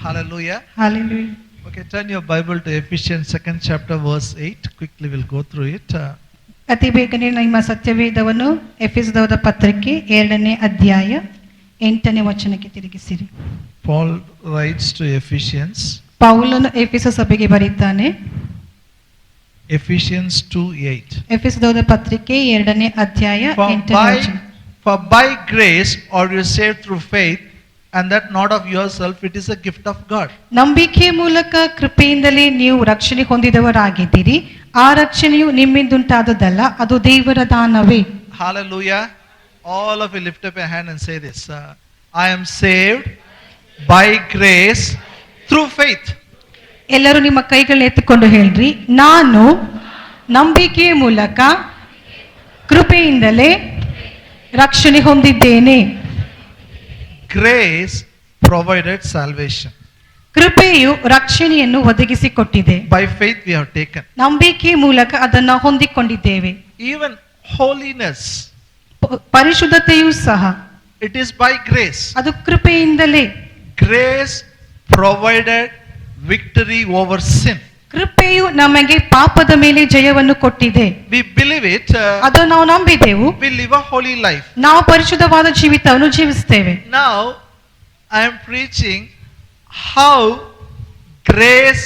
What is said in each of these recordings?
Hallelujah. Hallelujah. Okay, turn your Bible to Ephesians 2nd chapter verse 8. Quickly we'll go through it. ಅತಿ ಬೇಗನೆ ನಿಮ್ಮ ಸತ್ಯವೇದವನ್ನು ಎಫೆಸದವರ ಪತ್ರಿಕೆ 2ನೇ ಅಧ್ಯಾಯ 8ನೇ ವಚನಕ್ಕೆ ತಿರುಗಿಸಿರಿ. Paul writes to Ephesians. ಪೌಲನು ಎಫೆಸ ಸಭೆಗೆ ಬರೆಯುತ್ತಾನೆ. Ephesians 2:8. ಎಫೆಸದವರ ಪತ್ರಿಕೆ 2ನೇ ಅಧ್ಯಾಯ 8ನೇ ವಚನ. For by grace are you saved through faith, and that not of yourself, it is a gift of God. ನಂಬಿಕೆ ಮೂಲಕ ಕೃಪೆಯಿಂದಲೇ ನೀವು ರಕ್ಷಣೆ ಹೊಂದಿದವರಾಗಿದ್ದೀರಿ. ಆ ರಕ್ಷಣೆಯು ನಿಮ್ಮಿಂದುಂಟಾದದ್ದಲ್ಲ, ಅದು ದೇವರ ದಾನವೇ. Hallelujah. All of you lift up your hand and say this. I am saved by grace through faith. ಎಲ್ಲರೂ ನಿಮ್ಮ ಕೈಗಳನ್ನ ಎತ್ತಿಕೊಂಡು ಹೇಳ್ರಿ, ನಾನು ನಂಬಿಕೆಯ ಮೂಲಕ ಕೃಪೆಯಿಂದಲೇ ರಕ್ಷಣೆ ಹೊಂದಿದ್ದೇನೆ. Grace provided salvation. ಕೃಪೆಯು ರಕ್ಷಣೆಯನ್ನು ಒದಗಿಸಿಕೊಟ್ಟಿದೆ. By faith we have taken. ನಂಬಿಕೆಯ ಮೂಲಕ ಅದನ್ನು ಹೊಂದಿಕೊಂಡಿದ್ದೇವೆ. Even holiness, ಪರಿಶುದ್ಧತೆಯೂ ಸಹ it is by grace. ಅದು ಕೃಪೆಯಿಂದಲೇ. Grace provided victory over sin. ಕೃಪೆಯು ನಮಗೆ ಪಾಪದ ಮೇಲೆ ಜಯವನ್ನು ಕೊಟ್ಟಿದೆ. We believe it. ಅದನ್ನು ನಾವು ನಂಬಿದೆವು. We live a holy life. ನಾವು ಪರಿಶುದ್ಧವಾದ ಜೀವಿತವನ್ನು ಜೀವಿಸುತ್ತೇವೆ. Now I am preaching how grace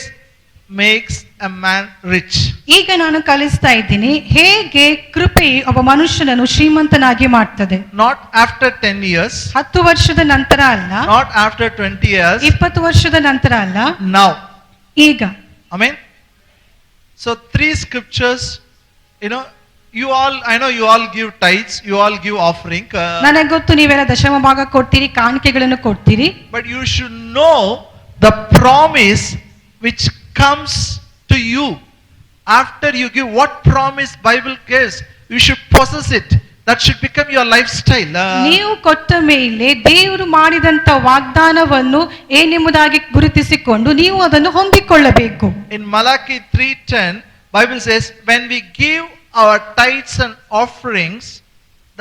makes a man rich. ಈಗ ನಾನು ಕಲಿಸ್ತಾ ಇದ್ದೀನಿ ಹೇಗೆ ಕೃಪೆಯು ಒಬ್ಬ ಮನುಷ್ಯನನ್ನು ಶ್ರೀಮಂತನಾಗಿ ಮಾಡ್ತದೆ. Not after 10 years. 10 ವರ್ಷದ ನಂತರ ಅಲ್ಲ. Not after 20 years. 20 ವರ್ಷದ ನಂತರ ಅಲ್ಲ. Now. ಈಗ. Amen. So 3 scriptures, you know, I know you all give tithes, you all give offering. ನನಗೆ ಗೊತ್ತು ನೀವೆಲ್ಲ ದಶಮ ಭಾಗ ಕೊಡ್ತೀರಿ, ಕಾಣಿಕೆಗಳನ್ನು ಕೊಡ್ತೀರಿ. But you should know the promise which comes to you after you give. What promise Bible gives, you should possess it. That should become your lifestyle. ನೀವು ಕೊಟ್ಟ ಮೇಲೆ ದೇವರು ಮಾಡಿದಂತ ವಾಗ್ದಾನವನ್ನು ಏನೆಂಬುದಾಗಿ ಗುರುತಿಸಿಕೊಂಡು ನೀವು ಅದನ್ನು ಹೊಂದಿಕೊಳ್ಳಬೇಕು. In Malachi 3:10 Bible says, when we give our tithes and offerings,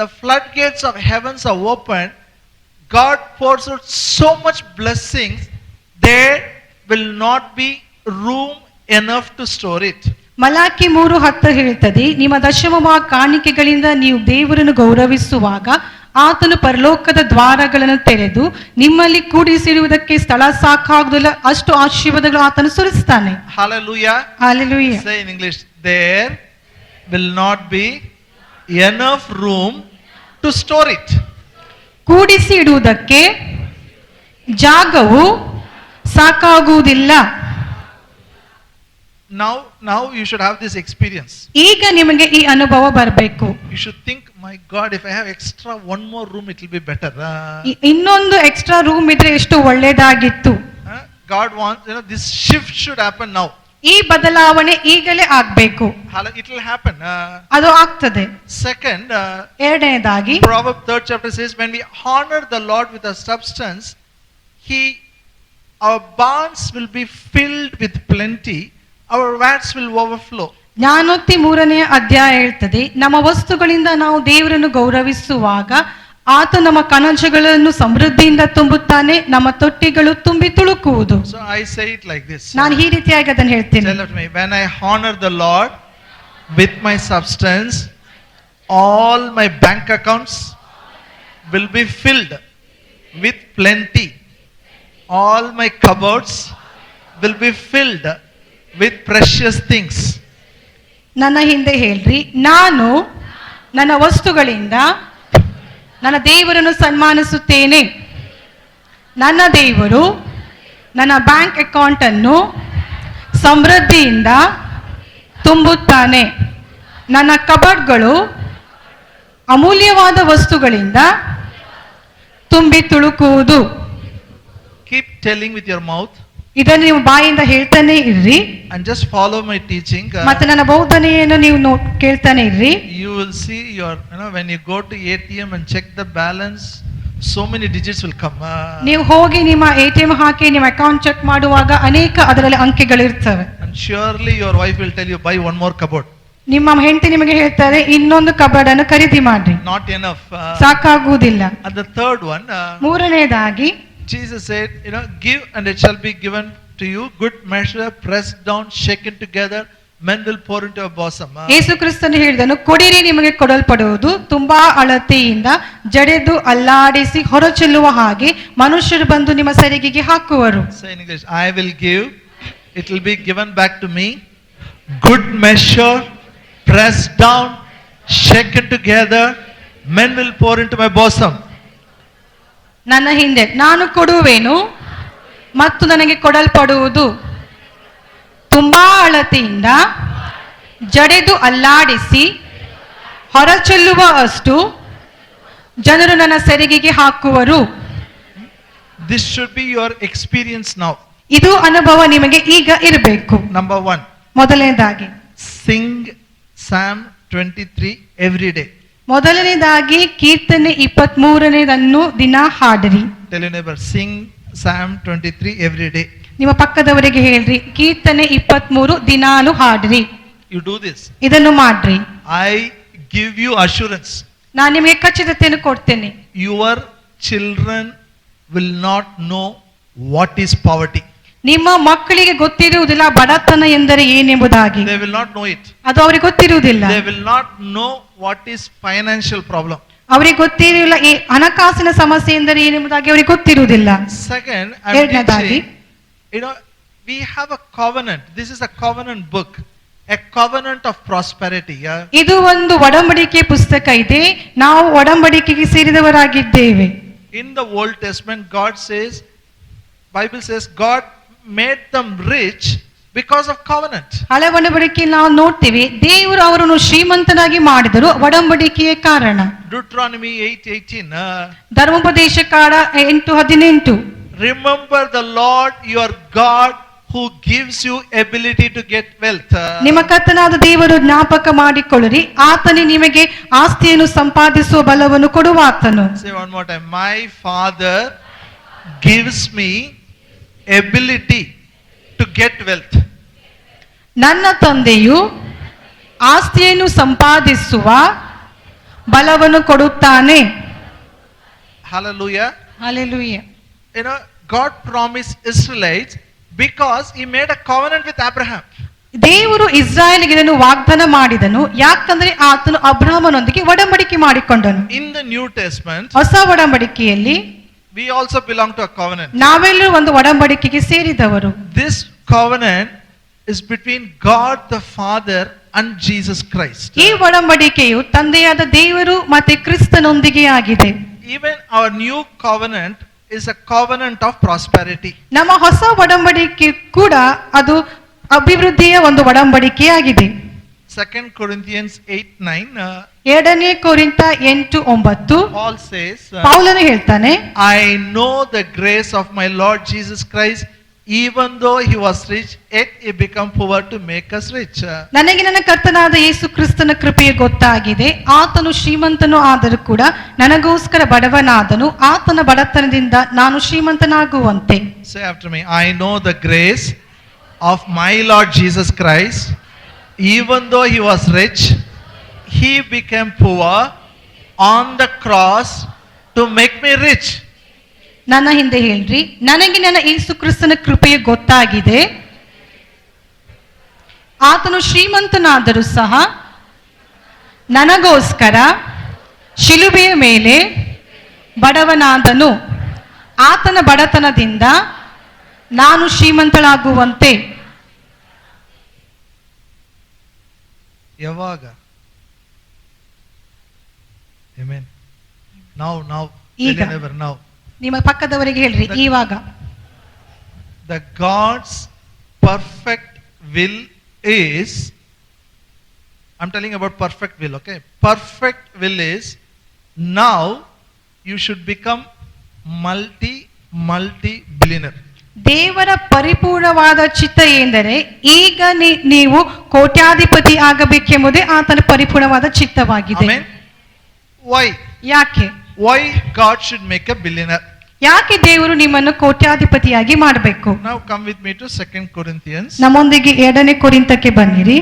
the floodgates of heavens are opened. God pours out so much blessings, there will not be room enough to store it. Malachi 3:10 ಹೇಳುತ್ತದೆ, ನಿಮ್ಮ ದಶಮ ಭಾಗ ಕಾಣಿಕೆಗಳಿಂದ ನೀವು ದೇವರನ್ನು ಗೌರವಿಸುವಾಗ ಆತನು ಪರಲೋಕದ ದ್ವಾರಗಳನ್ನು ತೆರೆದು ನಿಮ್ಮಲ್ಲಿ ಕೂಡಿಸಿರುವುದಕ್ಕೆ ಸ್ಥಳ ಸಾಕಾಗುವುದಿಲ್ಲ, ಅಷ್ಟು ಆಶೀರ್ವಾದಗಳು ಆತನು ಸುರಿಸ್ತಾನೆ. Hallelujah. Hallelujah. Say in English, there will not be enough room to store it. ಕೂಡಿಸಿ ಇಡುವುದಕ್ಕೆ ಜಾಗವು ಸಾಕಾಗುವುದಿಲ್ಲ. Now you should have this experience. ಈಗ ನಿಮಗೆ ಈ ಅನುಭವ ಬರಬೇಕು. You should think, my God, if I have extra one more room, it will be better. ಇನ್ನೊಂದು extra room ಇದ್ರೆ ಎಷ್ಟು ಒಳ್ಳೆಯದಾಗಿತ್ತು. God wants, this shift should happen now. ಈ ಬದಲಾವಣೆ ಈಗಲೇ ಆಗಬೇಕು. It will happen. ಅದು ಆಗ್ತದೆ. Second, ಎರಡನೇದಾಗಿ Proverbs 3rd chapter says, when we honor the Lord with our substance, our barns will be filled with plenty, our vats will overflow. ಜ್ಞಾನೋಕ್ತಿ 3ನೇ ಅಧ್ಯಾಯ ಹೇಳ್ತದೆ, ನಮ್ಮ ವಸ್ತುಗಳಿಂದ ನಾವು ದೇವರನ್ನು ಗೌರವಿಸುವಾಗ ಆತ ನಮ್ಮ ಕಣಜಗಳನ್ನು ಸಮೃದ್ಧಿಯಿಂದ ತುಂಬುತ್ತಾನೆ, ನಮ್ಮ ತೊಟ್ಟಿಗಳು ತುಂಬಿ ತುಳುಕುವುದು. So I say it like this. ನಾನು ಈ ರೀತಿಯಾಗಿ ಅದನ್ನು ಹೇಳ್ತೀನಿ. Tell it to me. When I honor the Lord with my substance, all my bank accounts will be filled with plenty. All my cupboards will be filled with precious things. ನನ್ನ ಹಿಂದೆ ಹೇಳ್ರಿ, ನಾನು ನನ್ನ ವಸ್ತುಗಳಿಂದ ನನ್ನ ದೇವರನ್ನು ಸನ್ಮಾನಿಸುತ್ತೇನೆ. ನನ್ನ ದೇವರು ನನ್ನ ಬ್ಯಾಂಕ್ ಅಕೌಂಟ್ ಅನ್ನು ಸಮೃದ್ಧಿಯಿಂದ ತುಂಬುತ್ತಾನೆ. ನನ್ನ ಕಬರ್ಡ್ಗಳು ಅಮೂಲ್ಯವಾದ ವಸ್ತುಗಳಿಂದ ತುಂಬಿ ತುಳುಕುವುದು. Keep telling with your mouth. ಇದನ್ನು ನೀವು ಬಾಯಿಂದ ಹೇಳ್ತಾನೆ ಇರ್ರಿ. And just follow my teaching. ಮತ್ತೆ ನನ್ನ ಬೋಧನೆಯನ್ನು ನೀವು ಕೇಳ್ತಾನೆ ಇರ್ರಿ. You will see when you go to ATM and check the balance, so many digits will come. ನೀವು ಹೋಗಿ ನಿಮ್ಮ ATM ಹಾಕಿ ನಿಮ್ಮ ಅಕೌಂಟ್ ಚೆಕ್ ಮಾಡುವಾಗ ಅನೇಕ ಅದರಲ್ಲಿ ಅಂಕೆಗಳು ಇರ್ತವೆ. And surely your wife will tell you, buy one more cupboard. ನಿಮ್ಮ ಹೆಂಡತಿ ನಿಮಗೆ ಹೇಳ್ತಾರೆ, ಇನ್ನೊಂದು ಕಬರ್ಡ್ ಅನ್ನು ಖರೀದಿ ಮಾಡ್ರಿ. Not enough. ಸಾಕಾಗುವುದಿಲ್ಲ. And the third one, ಮೂರನೇದಾಗಿ Jesus said, give and it shall be given to you. Good measure, pressed down, shaken together, men will pour into your bosom. ಯೇಸು ಕ್ರಿಸ್ತನು ಹೇಳಿದನು, ಕೊಡಿರಿ ನಿಮಗೆ ಕೊಡಲ್ಪಡುವುದು, ತುಂಬಾ ಅಳತೆಯಿಂದ ಜಡೆದು ಅಲ್ಲಾಡಿಸಿ ಹೊರಚೆಲ್ಲುವ ಹಾಗೆ ಮನುಷ್ಯರು ಬಂದು ನಿಮ್ಮ ಸೆರಿಗೆಗೆ ಹಾಕುವರು. Say in English, I will give, it will be given back to me. Good measure, pressed down, shaken together, men will pour into my bosom. ನನ್ನ ಹಿಂದೆ ನಾನು ಕೊಡುವೆನು ಮತ್ತು ನನಗೆ ಕೊಡಲ್ಪಡುವುದು, ತುಂಬಾ ಅಳತೆಯಿಂದ ಜಡೆದು ಅಲ್ಲಾಡಿಸಿ ಹೊರಚೆಲ್ಲುವ ಅಷ್ಟು ಜನರು ನನ್ನ ಸೆರಿಗೆಗೆ ಹಾಕುವರು. This should be your experience now. ಇದು ಅನುಭವ ನಿಮಗೆ ಈಗ ಇರಬೇಕು. Number 1, ಮೊದಲನೇದಾಗಿ sing Psalm 23 every day. ಮೊದಲನೇದಾಗಿ ಕೀರ್ತನೆ 23ನೇದನ್ನು ದಿನ ಹಾಡಿರಿ. Tell your neighbor, sing Psalm 23 every day. ನಿಮ್ಮ ಪಕ್ಕದವರಿಗೆ ಹೇಳ್ರಿ, ಕೀರ್ತನೆ 23 ದಿನಾನು ಹಾಡ್ರಿ. You do this. ಇದನ್ನು ಮಾಡ್ರಿ. I give you assurance. ನಾನು ನಿಮಗೆ ಖಚಿತತೆಯನ್ನು ಕೊಡ್ತೇನೆ. Your children will not know what is poverty. ನಿಮ್ಮ ಮಕ್ಕಳಿಗೆ ಗೊತ್ತಿರುವುದಿಲ್ಲ ಬಡತನ ಎಂದರೆ ಏನೆಂಬುದಾಗಿ. They will not know it. ಅದು ಅವರಿಗೆ ಗೊತ್ತಿರುವುದಿಲ್ಲ. They will not know what is financial problem. ಅವರಿಗೆ ಗೊತ್ತಿರಲಿಲ್ಲ ಈ ಹಣಕಾಸಿನ ಸಮಸ್ಯೆ ಎಂದರೆ ಏನೆಂಬುದಾಗಿ ಅವರಿಗೆ ಗೊತ್ತಿರುವುದಿಲ್ಲ. Second, ಎರಡನೇದಾಗಿ, we have a covenant. This is a covenant book, a covenant of prosperity. ಇದು ಒಂದು ಒಡಂಬಡಿಕೆ ಪುಸ್ತಕ ಇದೆ. ನಾವು ಒಡಂಬಡಿಕೆಗೆ ಸೇರಿದವರಾಗಿದ್ದೇವೆ. In the Old Testament, Bible says God made them rich because of covenant. ಹಳೆ ಒಡಂಬಡಿಕೆಯಲ್ಲಿ ನಾವು ನೋಡ್ತೀವಿ, ದೇವರು ಅವರನ್ನು ಶ್ರೀಮಂತನಾಗಿ ಮಾಡಿದರು ಒಡಂಬಡಿಕೆಯ ಕಾರಣ. Deuteronomy 8:18. ಧರ್ಮೋಪದೇಶಕಾಂಡ 8:18. Remember the Lord your God who gives you ability to get wealth. ನಿಮ್ಮ ಕರ್ತನಾದ ದೇವರು ಜ್ಞಾಪಕ ಮಾಡಿಕೊಳ್ಳಿರಿ, ಆತನೇ ನಿಮಗೆ ಆಸ್ತಿಯನ್ನು ಸಂಪಾದಿಸುವ ಬಲವನ್ನು ಕೊಡುವ ಆತನು. Say one more time. My Father gives me ability to get wealth. ನನ್ನ ತಂದೆಯು ಆಸ್ತಿಯನ್ನು ಸಂಪಾದಿಸುವ ಬಲವನ್ನು ಕೊಡುತ್ತಾನೆ. Hallelujah. Hallelujah. God promised Israelites because he made a covenant with Abraham. ದೇವರು ಇಸ್ರಾಯೇಲಿಗೆ ಇದನ್ನು ವಾಗ್ದಾನ ಮಾಡಿದನು, ಯಾಕಂದ್ರೆ ಆತನು ಅಬ್ರಹಾಮನೊಂದಿಗೆ ಒಡಂಬಡಿಕೆ ಮಾಡಿಕೊಂಡನು. In the New Testament, ಹೊಸ ಒಡಂಬಡಿಕೆಯಲ್ಲಿ we also belong to a covenant. ನಾವೆಲ್ಲರೂ ಒಂದು ಒಡಂಬಡಿಕೆಗೆ ಸೇರಿದವರು. This covenant is between God the Father and Jesus Christ. ಈ ಒಡಂಬಡಿಕೆಯು ತಂದೆಯಾದ ದೇವರು ಮತ್ತೆ ಕ್ರಿಸ್ತನೊಂದಿಗೆ ಆಗಿದೆ. Even our new covenant is a covenant of prosperity. ನಮ್ಮ ಹೊಸ ಒಡಂಬಡಿಕೆ ಕೂಡ ಅದು ಅಭಿವೃದ್ಧಿಯ ಒಂದು ಒಡಂಬಡಿಕೆಯಾಗಿದೆ. 2 Corinthians 8:9. ಎರಡನೇ ಕೊರಿಂಥ 8:9. Paul says, ಪೌಲನು ಹೇಳ್ತಾನೆ, I know the grace of my Lord Jesus Christ, even though he was rich, yet he became poor to make us rich. ನನಗೆ ನನ್ನ ಕರ್ತನಾದ ಯೇಸು ಕ್ರಿಸ್ತನ ಕೃಪೆಯು ಗೊತ್ತಾಗಿದೆ, ಆತನು ಶ್ರೀಮಂತನು ಆದರೂ ಕೂಡ ನನಗೋಸ್ಕರ ಬಡವನಾದನು, ಆತನ ಬಡತನದಿಂದ ನಾನು ಶ್ರೀಮಂತನಾಗುವಂತೆ. Say after me, I know the grace of my Lord Jesus Christ, even though he was rich, he became poor on the cross to make me rich. ನನ್ನ ಹಿಂದೆ ಹೇಳ್ರಿ, ನನಗೆ ನನ್ನ ಯೇಸು ಕ್ರಿಸ್ತನ ಕೃಪೆಯು ಗೊತ್ತಾಗಿದೆ, ಆತನು ಶ್ರೀಮಂತನಾದರೂ ಸಹ ನನಗೋಸ್ಕರ ಶಿಲುಬೆಯ ಮೇಲೆ ಬಡವನಾದನು, ಆತನ ಬಡತನದಿಂದ ನಾನು ಶ್ರೀಮಂತಳಾಗುವಂತೆ. ಯಾವಾಗ? Amen. Now. ಈಗ. Never now. ನಿಮ್ಮ ಪಕ್ಕದವರಿಗೆ ಹೇಳ್ರಿ, ಇವಾಗ. The God's perfect will is, I'm telling about perfect will, okay? Perfect will is, now you should become multi-billionaire. ದೇವರ ಪರಿಪೂರ್ಣವಾದ ಚಿತ್ತ ಎಂದರೆ ಈಗ ನೀವು ಕೋಟ್ಯಾಧಿಪತಿ ಆಗಬೇಕೆಂಬುದೇ ಆತನ ಪರಿಪೂರ್ಣವಾದ ಚಿತ್ತವಾಗಿದೆ. Amen. Why? ಯಾಕೆ? Why God should make a billionaire? ಯಾಕೆ ದೇವರು ನಿಮ್ಮನ್ನು ಕೋಟ್ಯಾಧಿಪತಿಯಾಗಿ ಮಾಡಬೇಕು? Now come with me to 2 Corinthians. ನಮ್ಮೊಂದಿಗೆ 2ನೇ ಕೊರಿಂಥಕ್ಕೆ ಬನ್ನಿರಿ.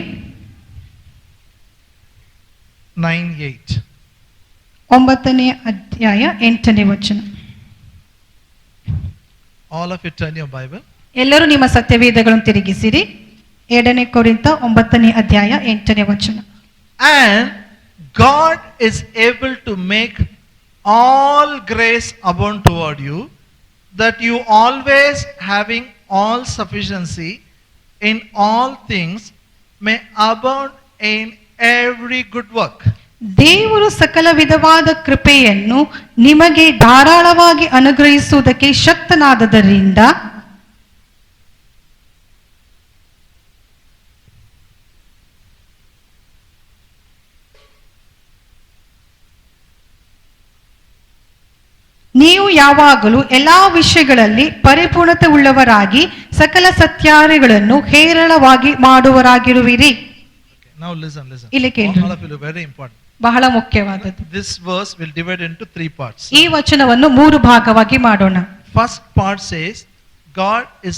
9:8. 9ನೇ ಅಧ್ಯಾಯ 8ನೇ ವಚನ. All of you turn your Bible. ಎಲ್ಲರೂ ನಿಮ್ಮ ಸತ್ಯವೇದಗಳನ್ನು ತಿರುಗಿಸಿರಿ. 2 ಕೊರಿಂಥ 9ನೇ ಅಧ್ಯಾಯ 8ನೇ ವಚನ. And God is able to make all grace abound toward you, that you always having all sufficiency in all things may abound in every good work. ದೇವರು ಸಕಲ ವಿಧವಾದ ಕೃಪೆಯನ್ನು ನಿಮಗೆ ಧಾರಾಳವಾಗಿ ಅನುಗ್ರಹಿಸುವುದಕ್ಕೆ ಶಕ್ತನಾದದರಿಂದ ನೀವು ಯಾವಾಗಲೂ ಎಲ್ಲಾ ವಿಷಯಗಳಲ್ಲಿ ಪರಿಪೂರ್ಣತೆ ಉಳ್ಳವರಾಗಿ ಸಕಲ ಸತ್ಯಾರ್ಯಗಳನ್ನು ಹೇರಳವಾಗಿ ಮಾಡುವರಾಗಿರುವಿರಿ. Now listen. ಇಲ್ಲಿ ಕೇಳಿ. All of you very important. ಬಹಳ ಮುಖ್ಯವಾದದ್ದು. This verse will divide into 3 parts. ಈ ವಚನವನ್ನು 3 ಭಾಗವಾಗಿ ಮಾಡೋಣ. First part says God is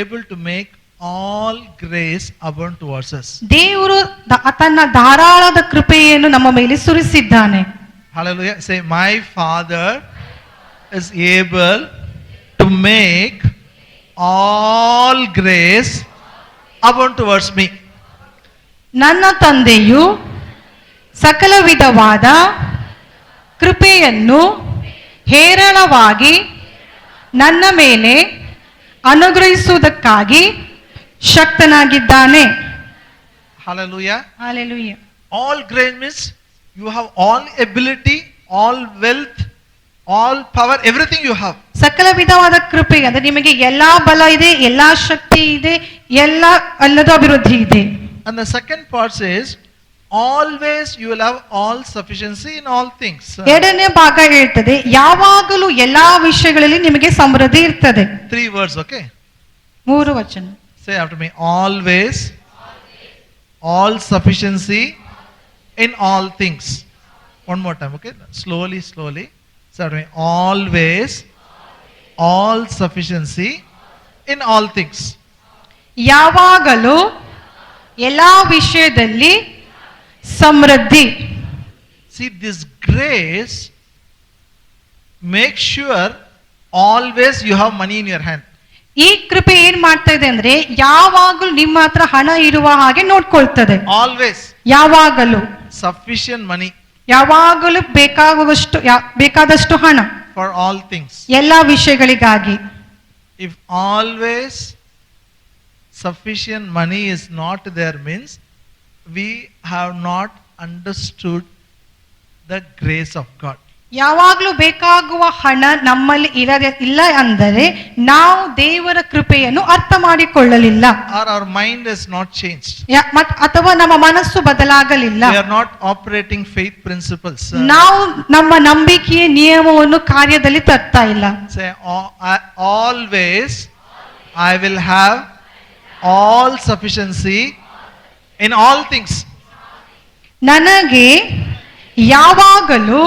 able to make all grace abound towards us. ದೇವರು ತನ್ನ ಧಾರಾಳದ ಕೃಪೆಯನ್ನು ನಮ್ಮ ಮೇಲೆ ಸುರಿಸಿದ್ದಾನೆ. Hallelujah. Say, my Father is able to make all grace abound towards me. ನನ್ನ ತಂದೆಯು ಸಕಲ ವಿಧವಾದ ಕೃಪೆಯನ್ನು ಹೇರಳವಾಗಿ ನನ್ನ ಮೇಲೆ ಅನುಗ್ರಹಿಸುವುದಕ್ಕಾಗಿ ಶಕ್ತನಾಗಿದ್ದಾನೆ. Hallelujah. Hallelujah. All grace means you have all ability, all wealth, all power, everything you have. ಸಕಲ ವಿಧವಾದ ಕೃಪೆ ಅಂದ್ರೆ ನಿಮಗೆ ಎಲ್ಲಾ ಬಲ ಇದೆ, ಎಲ್ಲಾ ಶಕ್ತಿ ಇದೆ, ಎಲ್ಲದ ಅಭಿವೃದ್ಧಿ ಇದೆ. And the second part says always you will have all sufficiency in all things. ಎರಡನೇ ಭಾಗ ಹೇಳ್ತದೆ ಯಾವಾಗಲೂ ಎಲ್ಲಾ ವಿಷಯಗಳಲ್ಲಿ ನಿಮಗೆ ಸಮೃದ್ಧಿ ಇರ್ತದೆ. 3 words, okay? 3 ವಚನ. Say after me, always, all sufficiency in all things. One more time, okay? Slowly. Say after me, always, all sufficiency in all things. ಯಾವಾಗಲೂ ಎಲ್ಲಾ ವಿಷಯದಲ್ಲಿ ಸಮೃದ್ಧಿ. See, this grace make sure always you have money in your hand. ಈ ಕೃಪೆ ಏನ್ ಮಾಡ್ತಾ ಇದೆ ಅಂದ್ರೆ ಯಾವಾಗಲೂ ನಿಮ್ಮ ಹತ್ರ ಹಣ ಇರುವ ಹಾಗೆ ನೋಡ್ಕೊಳ್ತದೆ. Always. ಯಾವಾಗಲೂ Sufficient money. ಯಾವಾಗಲೂ ಬೇಕಾದಷ್ಟು ಹಣ. For all things. ಎಲ್ಲಾ ವಿಷಯಗಳಿಗಾಗಿ. If always sufficient money is not there means we have not understood the grace of God. ಯಾವಾಗಲೂ ಬೇಕಾಗುವ ಹಣ ನಮ್ಮಲ್ಲಿ ಇಲ್ಲ ಅಂದರೆ ನಾವು ದೇವರ ಕೃಪೆಯನ್ನು ಅರ್ಥ ಮಾಡಿಕೊಳ್ಳಲಿಲ್ಲ. Or our mind has not changed. ಅಥವಾ ನಮ್ಮ ಮನಸ್ಸು ಬದಲಾಗಲಿಲ್ಲ. We are not operating faith principles. ನಾವು ನಮ್ಮ ನಂಬಿಕೆಯ ನಿಯಮವನ್ನು ಕಾರ್ಯದಲ್ಲಿ ತರ್ತಾ ಇಲ್ಲ. Say always I will have all sufficiency in all things. ನನಗೆ ಯಾವಾಗಲೂ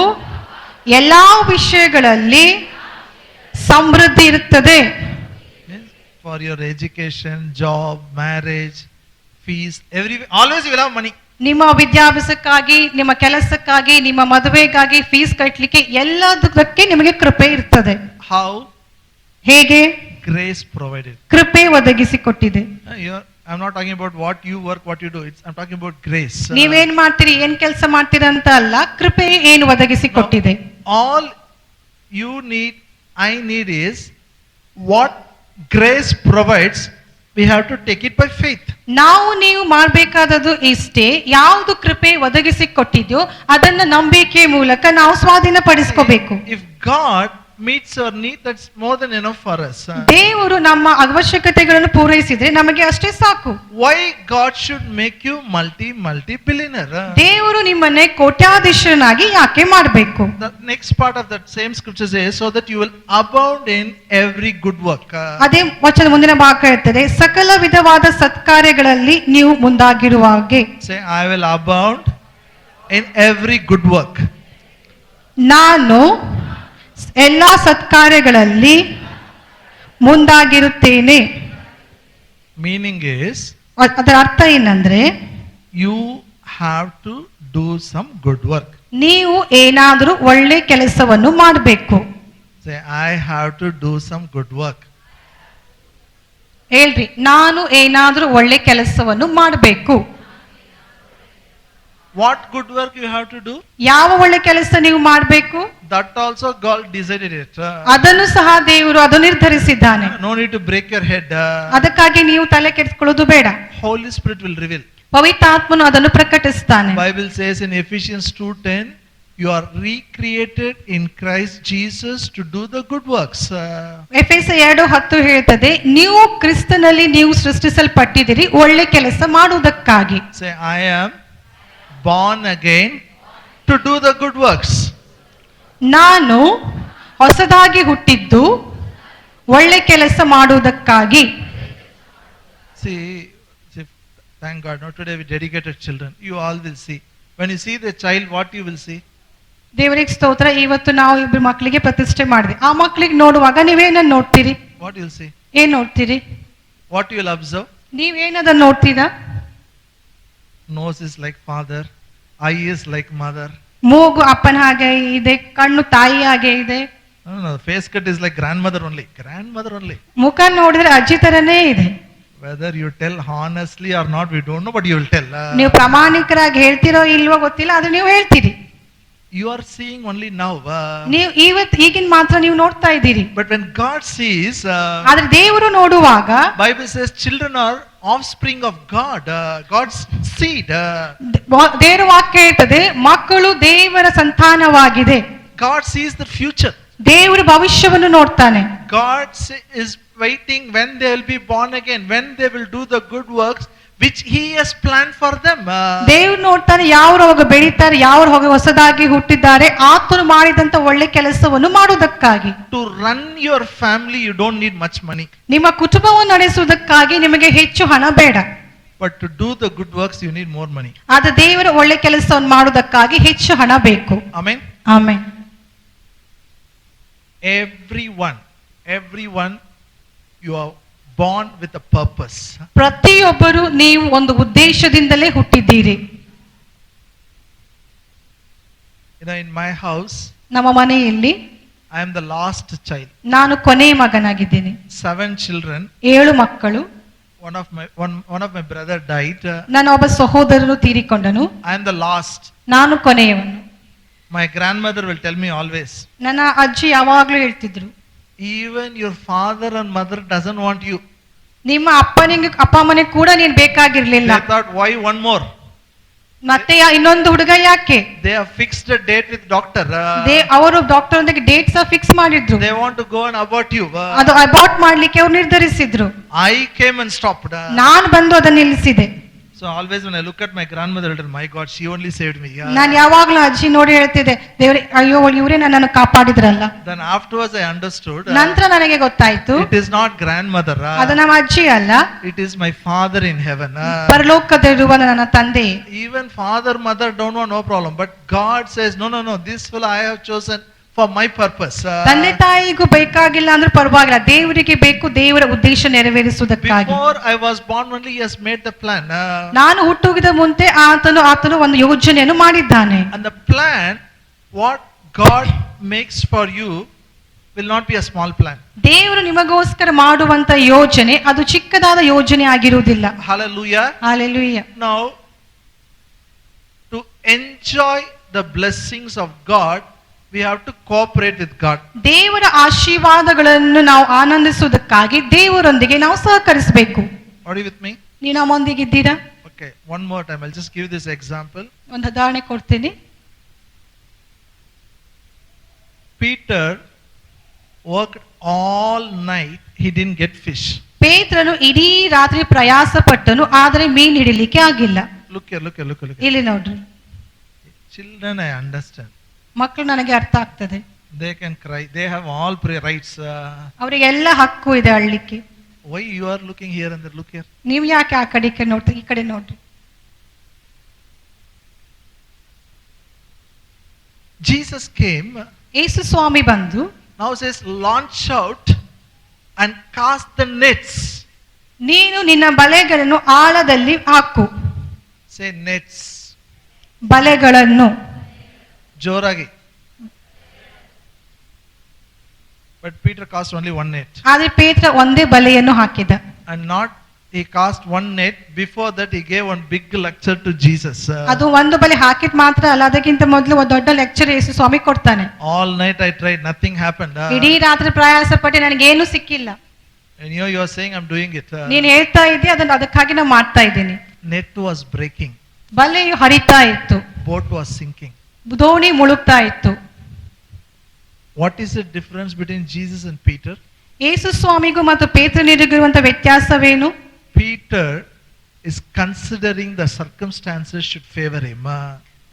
ಎಲ್ಲಾ ವಿಷಯಗಳಲ್ಲಿ ಸಮೃದ್ಧಿ ಇರುತ್ತದೆ. For your education, job, marriage, fees, always you will have money. ನಿಮ್ಮ ವಿದ್ಯಾಭ್ಯಾಸಕ್ಕಾಗಿ, ನಿಮ್ಮ ಕೆಲಸಕ್ಕಾಗಿ, ನಿಮ್ಮ ಮದುವೆಗಾಗಿ, ಫೀಸ್ ಕಟ್ಟಲಿಕ್ಕೆ ಎಲ್ಲದಕ್ಕೆ ನಿಮಗೆ ಕೃಪೆ ಇರ್ತದೆ. How? ಹೇಗೆ? Grace provided. ಕೃಪೆ ಒದಗಿಸಿಕೊಟ್ಟಿದೆ. I'm not talking about what you work, what you do. I'm talking about grace. ನೀವೇನ್ ಮಾಡ್ತೀರಿ, ಏನ್ ಕೆಲಸ ಮಾಡ್ತೀರಾ ಅಂತ ಅಲ್ಲ, ಕೃಪೆ ಏನು ಒದಗಿಸಿಕೊಟ್ಟಿದೆ. All you need, I need is what grace provides. We have to take it by faith. ನಾವು ನೀವು ಮಾಡಬೇಕಾದದ್ದು ಇಷ್ಟೇ, ಯಾವುದು ಕೃಪೆ ಒದಗಿಸಿಕೊಟ್ಟಿದ್ಯೋ ಅದನ್ನ ನಂಬಿಕೆ ಮೂಲಕ ನಾವು ಸ್ವಾಧೀನಪಡಿಸ್ಕೋಬೇಕು. If God meets our need, that's more than enough for us. ದೇವರು ನಮ್ಮ ಅವಶ್ಯಕತೆಗಳನ್ನು ಪೂರೈಸಿದ್ರೆ ನಮಗೆ ಅಷ್ಟೇ ಸಾಕು. Why God should make you multi-billionaire? ದೇವರು ನಿಮ್ಮನ್ನೇ ಕೋಟ್ಯಾಧೀಶನಾಗಿ ಯಾಕೆ ಮಾಡಬೇಕು? The next part of that same scripture says, so that you will abound in every good work. ಅದೇ ವಚನ ಮುಂದಿನ ಭಾಗ ಹೇಳ್ತದೆ, ಸಕಲ ವಿಧವಾದ ಸತ್ಕಾರ್ಯಗಳಲ್ಲಿ ನೀವು ಮುಂದಾಗಿರುವ ಹಾಗೆ. Say, I will abound in every good work. ನಾನು ಎಲ್ಲಾ ಸತ್ಕಾರ್ಯಗಳಲ್ಲಿ ಮುಂದಾಗಿರುತ್ತೇನೆ. Meaning is, ಅದರ ಅರ್ಥ ಏನಂದ್ರೆ you have to do some good work. ನೀವು ಏನಾದರೂ ಒಳ್ಳೆ ಕೆಲಸವನ್ನು ಮಾಡಬೇಕು. Say, I have to do some good work. ಹೇಳ್ರಿ, ನಾನು ಏನಾದ್ರೂ ಒಳ್ಳೆ ಕೆಲಸವನ್ನು ಮಾಡಬೇಕು. What good work you have to do? ಯಾವ ಒಳ್ಳೆ ಕೆಲಸ ನೀವು ಮಾಡಬೇಕು? That also God decided it. ಅದನ್ನು ಸಹ ದೇವರು ಅದು ನಿರ್ಧರಿಸಿದ್ದಾನೆ. No need to break your head. ಅದಕ್ಕಾಗಿ ನೀವು ತಲೆ ಕೆಡಿಸಿಕೊಳ್ಳೋದು ಬೇಡ. Holy Spirit will reveal. ಪವಿತ್ರಾತ್ಮನು ಅದನ್ನು ಪ್ರಕಟಿಸ್ತಾನೆ. Bible says in Ephesians 2:10, you are recreated in Christ Jesus to do the good works. ಎಫೆಸ 2:10 ಹೇಳ್ತದೆ, ನೀವು ಕ್ರಿಸ್ತನಲ್ಲಿ ನೀವು ಸೃಷ್ಟಿಸಲ್ಪಟ್ಟಿದ್ದೀರಿ ಒಳ್ಳೆ ಕೆಲಸ ಮಾಡುವುದಕ್ಕಾಗಿ. Say, I am born again to do the good works. ನಾನು ಹೊಸದಾಗಿ ಹುಟ್ಟಿದ್ದು ಒಳ್ಳೆ ಕೆಲಸ ಮಾಡುವುದಕ್ಕಾಗಿ. See, thank God. Now today we dedicated children. You all will see. When you see the child, what you will see? ದೇವರಿಗೆ ಸ್ತೋತ್ರ. ಇವತ್ತು ನಾವು ಇಬ್ಬರು ಮಕ್ಕಳಿಗೆ ಪ್ರತಿಷ್ಠೆ ಮಾಡಿದ್ವಿ. ಆ ಮಕ್ಕಳಿಗೆ ನೋಡುವಾಗ ನೀವೇನನ್ನ ನೋಡ್ತೀರಿ? What you will see? ಏನ್ ನೋಡ್ತೀರಿ? What you will observe? ನೀವೇನದನ್ನ ನೋಡ್ತೀರಾ? Nose is like father, eye is like mother. ಮೂಗು ಅಪ್ಪನ ಹಾಗೆ ಇದೆ, ಕಣ್ಣು ತಾಯಿ ಹಾಗೆ ಇದೆ. No, face cut is like grandmother only. Grandmother only. ಮುಖ ನೋಡಿದ್ರೆ ಅಜ್ಜಿ ತರನೇ ಇದೆ. Whether you tell honestly or not, we don't know, but you will tell. ನೀವು ಪ್ರಾಮಾಣಿಕರಾಗಿ ಹೇಳ್ತಿರೋ ಇಲ್ವೋ ಗೊತ್ತಿಲ್ಲ, ಆದ್ರೆ ನೀವು ಹೇಳ್ತೀರಿ. You are seeing only now. ನೀವು ಈಗಿನ ಮಾತ್ರ ನೀವು ನೋಡ್ತಾ ಇದ್ದೀರಿ. But when God sees, ಆದ್ರೆ ದೇವರು ನೋಡುವಾಗ, Bible says children are offspring of God, God's seed. ದೇವರ ವಾಕ್ಯ ಹೇಳ್ತದೆ, ಮಕ್ಕಳು ದೇವರ ಸಂತಾನವಾಗಿದೆ. God sees the future. ದೇವರು ಭವಿಷ್ಯವನ್ನು ನೋಡ್ತಾನೆ. God is waiting when they will be born again, when they will do the good works which He has planned for them. ದೇವರು ನೋಡ್ತಾನೆ, ಯಾರು ಹೋಗ ಬೆಳೀತಾರೆ, ಯಾರು ಹೋಗ ಹೊಸದಾಗಿ ಹುಟ್ಟಿದ್ದಾರೆ, ಆತನು ಮಾಡಿದಂತ ಒಳ್ಳೆ ಕೆಲಸವನ್ನು ಮಾಡುವುದಕ್ಕಾಗಿ. To run your family, you don't need much money. ನಿಮ್ಮ ಕುಟುಂಬವನ್ನು ನಡೆಸುವುದಕ್ಕಾಗಿ ನಿಮಗೆ ಹೆಚ್ಚು ಹಣ ಬೇಡ. But to do the good works, you need more money. ಆದ್ರೆ ದೇವರ ಒಳ್ಳೆ ಕೆಲಸವನ್ನು ಮಾಡುವುದಕ್ಕಾಗಿ ಹೆಚ್ಚು ಹಣ ಬೇಕು. Amen. Amen. Everyone, you are born with a purpose. ಪ್ರತಿಯೊಬ್ಬರು ನೀವು ಒಂದು ಉದ್ದೇಶದಿಂದಲೇ ಹುಟ್ಟಿದ್ದೀರಿ. In my house, ನಮ್ಮ ಮನೆಯಲ್ಲಿ I am the last child. ನಾನು ಕೊನೆಯ ಮಗನಾಗಿದ್ದೀನಿ. 7 children. 7 ಮಕ್ಕಳು. One of my brother died. ನನ್ನ ಒಬ್ಬ ಸಹೋದರನು ತೀರಿಕೊಂಡನು. I am the last. ನಾನು ಕೊನೆಯವನು. My grandmother will tell me always. ನನ್ನ ಅಜ್ಜಿ ಯಾವಾಗ್ಲೂ ಹೇಳ್ತಿದ್ರು, even your father and mother doesn't want you. ನಿಮ್ಮ ಅಪ್ಪ ಅಮ್ಮನಿಗೆ ಕೂಡ ನೀನ್ ಬೇಕಾಗಿರ್ಲಿಲ್ಲ. They thought, why one more? ಮತ್ತೆ ಇನ್ನೊಂದು ಹುಡುಗ ಯಾಕೆ? They have fixed a date with doctor. ಅವರು ಡಾಕ್ಟರ್ ಒಂದಿಗೆ ಡೇಟ್ ಸಹ ಫಿಕ್ಸ್ ಮಾಡಿದ್ರು. They want to go and abort you. ಅದು ಅಬಾರ್ಟ್ ಮಾಡ್ಲಿಕ್ಕೆ ಅವ್ರು ನಿರ್ಧರಿಸಿದ್ರು. I came and stopped. ನಾನು ಬಂದು ಅದನ್ನ ನಿಲ್ಲಿಸಿದೆ. So always when I look at my grandmother, I tell, my God, she only saved me. ನಾನು ಯಾವಾಗ್ಲೂ ಅಜ್ಜಿ ನೋಡಿ ಹೇಳ್ತಿದ್ದೆ, ದೇವರೇ, ಅಯ್ಯೋ ಇವರೇ ನನ್ನನ್ನು ಕಾಪಾಡಿದ್ರಲ್ಲ. Then afterwards I understood. ನಂತರ ನನಗೆ ಗೊತ್ತಾಯ್ತು, it is not grandmother. ಅದು ನಮ್ಮ ಅಜ್ಜಿ ಅಲ್ಲ, it is my father in heaven. ಪರಲೋಕದಲ್ಲಿರುವ ನನ್ನ ತಂದೆ. Even father, mother don't want, no problem. But God says, no, this fellow I have chosen for my purpose. ತಂದೆ ತಾಯಿಗೂ ಬೇಕಾಗಿಲ್ಲ ಅಂದ್ರೆ ಪರವಾಗಿಲ್ಲ, ದೇವರಿಗೆ ಬೇಕು, ದೇವರ ಉದ್ದೇಶ ನೆರವೇರಿಸುವುದಕ್ಕಾಗಿ. Before I was born only, He has made the plan. ನಾನು ಹುಟ್ಟುವುದಕ್ಕಿಂತ ಮುಂಚೆ ಆತನು ಒಂದು ಯೋಜನೆಯನ್ನು ಮಾಡಿದ್ದಾನೆ. And the plan, what God makes for you will not be a small plan. ದೇವರು ನಿಮಗೋಸ್ಕರ ಮಾಡುವಂತ ಯೋಜನೆ ಅದು ಚಿಕ್ಕದಾದ ಯೋಜನೆ ಆಗಿರುವುದಿಲ್ಲ. Hallelujah. Hallelujah. Now, to enjoy the blessings of God, we have to cooperate with God. ದೇವರ ಆಶೀರ್ವಾದಗಳನ್ನು ನಾವು ಆನಂದಿಸುವುದಕ್ಕಾಗಿ ದೇವರೊಂದಿಗೆ ನಾವು ಸಹಕರಿಸಬೇಕು. Are you with me? ನೀವು ನಮ್ಮೊಂದಿಗೆ ಇದ್ದೀರಾ? Okay, one more time. I'll just give this example. ಒಂದು ಉದಾಹರಣೆ ಕೊಡ್ತೀನಿ. Peter worked all night. He didn't get fish. ಪೇತ್ರನು ಇಡೀ ರಾತ್ರಿ ಪ್ರಯಾಸ ಪಟ್ಟನು, ಆದರೆ ಮೀನು ಹಿಡಿಲಿಕ್ಕೆ ಆಗಿಲ್ಲ. Look here. ಇಲ್ಲಿ ನೋಡ್ರಿ. Children, I understand. ಮಕ್ಕಳು ನನಗೆ ಅರ್ಥ ಆಗ್ತದೆ. They can cry. They have all rights. ಅವರಿಗೆಲ್ಲ ಹಕ್ಕು ಇದೆ ಅಳ್ಲಿಕ್ಕೆ. Why you are looking here and there? Look here. ನೀವು ಯಾಕೆ ಆ ಕಡೆ ನೋಡ್ತೀರಿ? ಈ ಕಡೆ ನೋಡ್ರಿ. Jesus came. ಯೇಸು ಸ್ವಾಮಿ ಬಂದು Now says, launch out and cast the nets. ನೀನು ನಿನ್ನ ಬಲೆಗಳನ್ನು ಆಳದಲ್ಲಿ ಹಾಕು. Say nets. ಬಲೆಗಳನ್ನು ಜೋರಾಗಿ. But Peter cast only one net. ಆದ್ರೆ ಪೇತ್ರ ಒಂದೇ ಬಲೆಯನ್ನು ಹಾಕಿದ. And not he cast one net. Before that he gave one big lecture to Jesus. ಅದು ಒಂದು ಬಲೆ ಹಾಕಿದ್ ಮಾತ್ರ ಅಲ್ಲ, ಅದಕ್ಕಿಂತ ಮೊದಲು ಒಂದು ದೊಡ್ಡ ಲೆಕ್ಚರ್ ಯೇಸು ಸ್ವಾಮಿ ಕೊಡ್ತಾನೆ. All night I tried, nothing happened. ಇಡೀ ರಾತ್ರಿ ಪ್ರಯಾಸ ಪಟ್ಟೆ, ನನಗೇನು ಸಿಕ್ಕಿಲ್ಲ. And you are saying I'm doing it. ನೀನ್ ಹೇಳ್ತಾ ಇದ್ದಿ, ಅದಕ್ಕಾಗಿ ನಾನು ಮಾಡ್ತಾ ಇದ್ದೀನಿ. Net was breaking. ಬಲೆಯು ಹರಿತಾ ಇತ್ತು, Boat was sinking. ದೋಣಿ ಮುಳುಗ್ತಾ ಇತ್ತು. What is the difference between Jesus and Peter? ಯೇಸು ಸ್ವಾಮಿಗೂ ಮತ್ತು ಪೇತ್ರನಿಗಿರುವಂತ ವ್ಯತ್ಯಾಸವೇನು? Peter is considering the circumstances should favor him.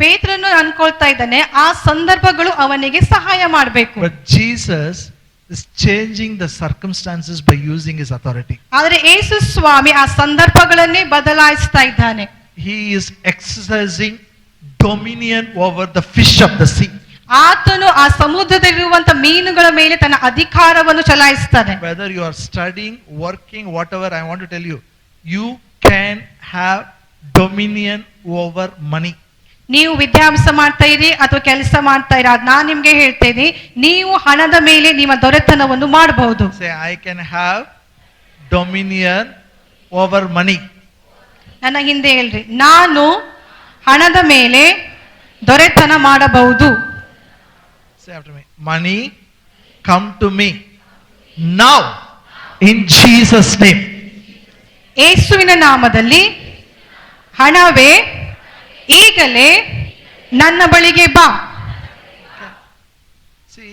ಪೇತ್ರನು ಅನ್ಕೊಳ್ತಾ ಇದ್ದಾನೆ ಆ ಸಂದರ್ಭಗಳು ಅವನಿಗೆ ಸಹಾಯ ಮಾಡಬೇಕು. But Jesus is changing the circumstances by using his authority. ಆದರೆ ಯೇಸು ಸ್ವಾಮಿ ಆ ಸಂದರ್ಭಗಳನ್ನೇ ಬದಲಾಯಿಸ್ತಾ ಇದ್ದಾನೆ. He is exercising dominion over the fish of the sea. ಆತನು ಆ ಸಮುದ್ರದಲ್ಲಿರುವಂತ ಮೀನುಗಳ ಮೇಲೆ ತನ್ನ ಅಧಿಕಾರವನ್ನು ಚಲಾಯಿಸ್ತಾನೆ. Whether you are studying, working, whatever, I want to tell you, you can have dominion over money. ನೀವು ವಿದ್ಯಾಭ್ಯಾಸ ಮಾಡ್ತಾ ಇರಿ ಅಥವಾ ಕೆಲಸ ಮಾಡ್ತಾ ಇರ, ನಾನು ನಿಮ್ಗೆ ಹೇಳ್ತೇನೆ, ನೀವು ಹಣದ ಮೇಲೆ ನಿಮ್ಮ ದೊರೆತನವನ್ನು ಮಾಡಬಹುದು. Say, I can have dominion over money. ನನ್ನ ಹಿಂದೆ ಹೇಳ್ರಿ, ನಾನು ಹಣದ ಮೇಲೆ ದೊರೆತನ ಮಾಡಬಹುದು. Say after me, money come to me now in Jesus name. ಯೇಸುವಿನ ನಾಮದಲ್ಲಿ ಹಣವೇ ಈಗಲೇ ನನ್ನ ಬಳಿಗೆ ಬಾ. See,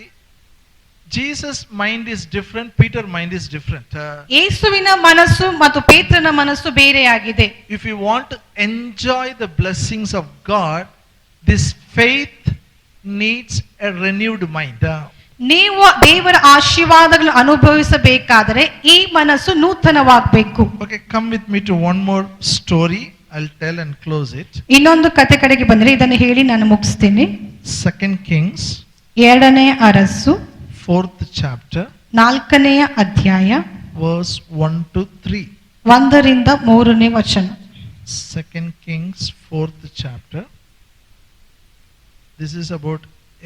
Jesus mind is different, Peter mind is different. ಯೇಸುವಿನ ಮನಸ್ಸು ಮತ್ತು ಪೇತ್ರನ ಮನಸ್ಸು ಬೇರೆಯಾಗಿದೆ. If you want to enjoy the blessings of God, this faith needs a renewed mind. ನೀವು ದೇವರ ಆಶೀರ್ವಾದಗಳನ್ನು ಅನುಭವಿಸಬೇಕಾದರೆ ಈ ಮನಸ್ಸು ನೂತನವಾಗಬೇಕು. Okay, come with me to one more story. I'll tell and close it. ಇನ್ನೊಂದು ಕತೆ ಕಡೆಗೆ ಬಂದ್ರೆ ಇದನ್ನು ಹೇಳಿ ನಾನು ಮುಗಿಸ್ತೀನಿ. 2 Kings, 2ನೇ ಅರಸು 4th chapter, 4ನೇ ಅಧ್ಯಾಯ verse 1 to 3. 1ರಿಂದ 3ನೇ ವಚನ. 2 Kings, 4th chapter. This is about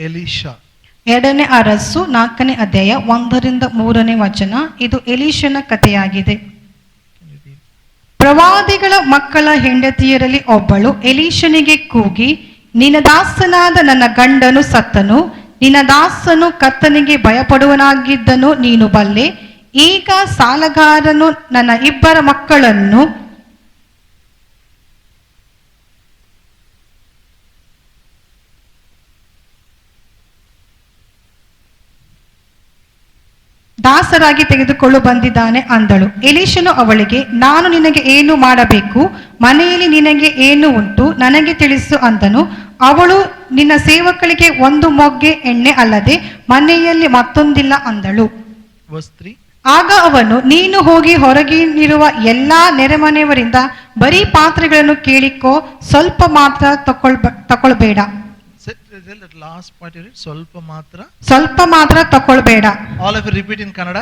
Elisha. 2ನೇ ಅರಸು 4ನೇ ಅಧ್ಯಾಯ 1ರಿಂದ 3ನೇ ವಚನ. ಇದು ಎಲೀಷನ ಕಥೆಯಾಗಿದೆ. ಪ್ರವಾದಿಗಳ ಮಕ್ಕಳ ಹೆಂಡತಿಯರಲ್ಲಿ ಒಬ್ಬಳು ಎಲೀಷನಿಗೆ ಕೂಗಿ, ನಿನ್ನ ದಾಸನಾದ ನನ್ನ ಗಂಡನು ಸತ್ತನು, ನಿನ್ನ ದಾಸನು ಕರ್ತನಿಗೆ ಭಯಪಡುವನಾಗಿದ್ದನು ನೀನು ಬಲ್ಲೆ. ಈಗ ಸಾಲಗಾರನು ನನ್ನ 2 ಮಕ್ಕಳನ್ನು ದಾಸರಾಗಿ ತೆಗೆದುಕೊಳ್ಳು ಬಂದಿದ್ದಾನೆ ಅಂದಳು. ಎಲೀಷನು ಅವಳಿಗೆ, ನಾನು ನಿನಗೆ ಏನು ಮಾಡಬೇಕು? ಮನೆಯಲ್ಲಿ ನಿನಗೆ ಏನು ಉಂಟು? ನನಗೆ ತಿಳಿಸು ಅಂದನು. ಅವಳು, ನಿನ್ನ ಸೇವಕಳಿಗೆ 1 ಮೊಗ್ಗೆ ಎಣ್ಣೆ ಅಲ್ಲದೆ ಮನೆಯಲ್ಲಿ ಮತ್ತೊಂದಿಲ್ಲ ಅಂದಳು. Verse 3. ಆಗ ಅವನು, ನೀನು ಹೋಗಿ ಹೊರಗಿನಿರುವ ಎಲ್ಲಾ ನೆರೆಮನೆಯವರಿಂದ ಬರೀ ಪಾತ್ರೆಗಳನ್ನು ಕೇಳಿಕೋ, ಸ್ವಲ್ಪ ಮಾತ್ರ ತಕೊಳ್ಬೇಡ. Tell that last part you read. Solpa matra. ಸ್ವಲ್ಪ ಮಾತ್ರ ತಕೊಳ್ಬೇಡ. All of you repeat in Kannada.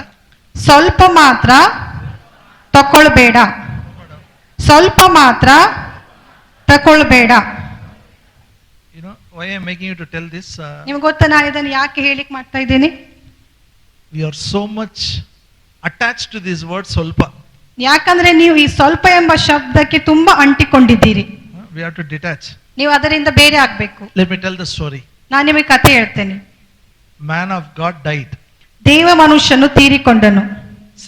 ಸ್ವಲ್ಪ ಮಾತ್ರ ತಕೊಳ್ಬೇಡ. ಸ್ವಲ್ಪ ಮಾತ್ರ ತಕೊಳ್ಬೇಡ. You know why I am making you to tell this? ನಿಮ್ಗೆ ಗೊತ್ತಾ ನಾನು ಇದನ್ನು ಯಾಕೆ ಹೇಳಿಕ್ ಮಾಡ್ತಾ ಇದ್ದೀನಿ? We are so much attached to this word solpa. ಯಾಕಂದ್ರೆ ನೀವು ಈ ಸ್ವಲ್ಪ ಎಂಬ ಶಬ್ದಕ್ಕೆ ತುಂಬಾ ಅಂಟಿಕೊಂಡಿದ್ದೀರಿ. We have to detach. ನೀವು ಅದರಿಂದ ಬೇರೆ ಆಗ್ಬೇಕು. Let me tell the story. ನಾನು ನಿಮಗೆ ಕಥೆ ಹೇಳ್ತೇನೆ. Man of God died. ದೇವ ಮನುಷ್ಯನು ತೀರಿಕೊಂಡನು.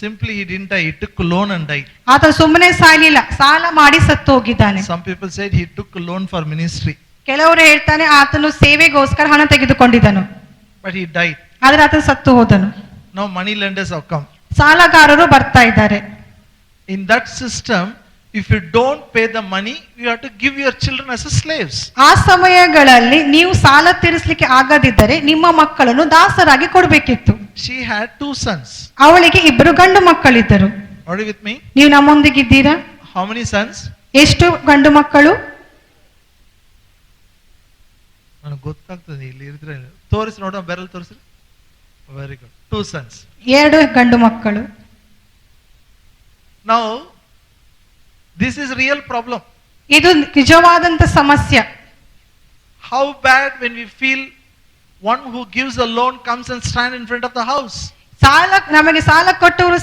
Simply he didn't die. He took loan and died. ಆತ ಸುಮ್ಮನೆ ಸಾಯಲಿಲ್ಲ, ಸಾಲ ಮಾಡಿ ಸತ್ತು ಹೋಗಿದ್ದಾನೆ. Some people said he took loan for ministry. ಕೆಲವರು ಹೇಳ್ತಾನೆ ಆತನು ಸೇವೆಗೋಸ್ಕರ ಹಣ ತೆಗೆದುಕೊಂಡಿದ್ದನು. But he died. ಆದ್ರೆ ಆತನು ಸತ್ತು ಹೋದನು. Now money lenders have come. ಸಾಲಗಾರರು ಬರ್ತಾ ಇದ್ದಾರೆ. In that system, if you don't pay the money, you have to give your children as slaves. ಆ ಸಮಯಗಳಲ್ಲಿ ನೀವು ಸಾಲ ತೀರಿಸಲಿಕ್ಕೆ ಆಗದಿದ್ದರೆ ನಿಮ್ಮ ಮಕ್ಕಳನ್ನು ದಾಸರಾಗಿ ಕೊಡಬೇಕಿತ್ತು. She had 2 sons. ಅವಳಿಗೆ 2 ಗಂಡು ಮಕ್ಕಳಿದ್ದರು. Are you with me? ನೀವು ನಮ್ಮೊಂದಿಗಿದ್ದೀರಾ? How many sons? ಎಷ್ಟು ಗಂಡು ಮಕ್ಕಳು? ನನಗೆ ಗೊತ್ತಾಗ್ತದೆ ಇಲ್ಲಿ ಇರಿದ್ರೆ ತೋರಿಸಿ ನೋಡೋಣ, ಬೆರಳು ತೋರಿಸ್ರಿ. Very good. 2 sons. 2 ಗಂಡು ಮಕ್ಕಳು. Now this is real problem. ಇದು ನಿಜವಾದಂತ ಸಮಸ್ಯೆ. How bad when we feel one who gives a loan comes and stand in front of the house. ನಮಗೆ ಸಾಲ ಕೊಟ್ಟವರು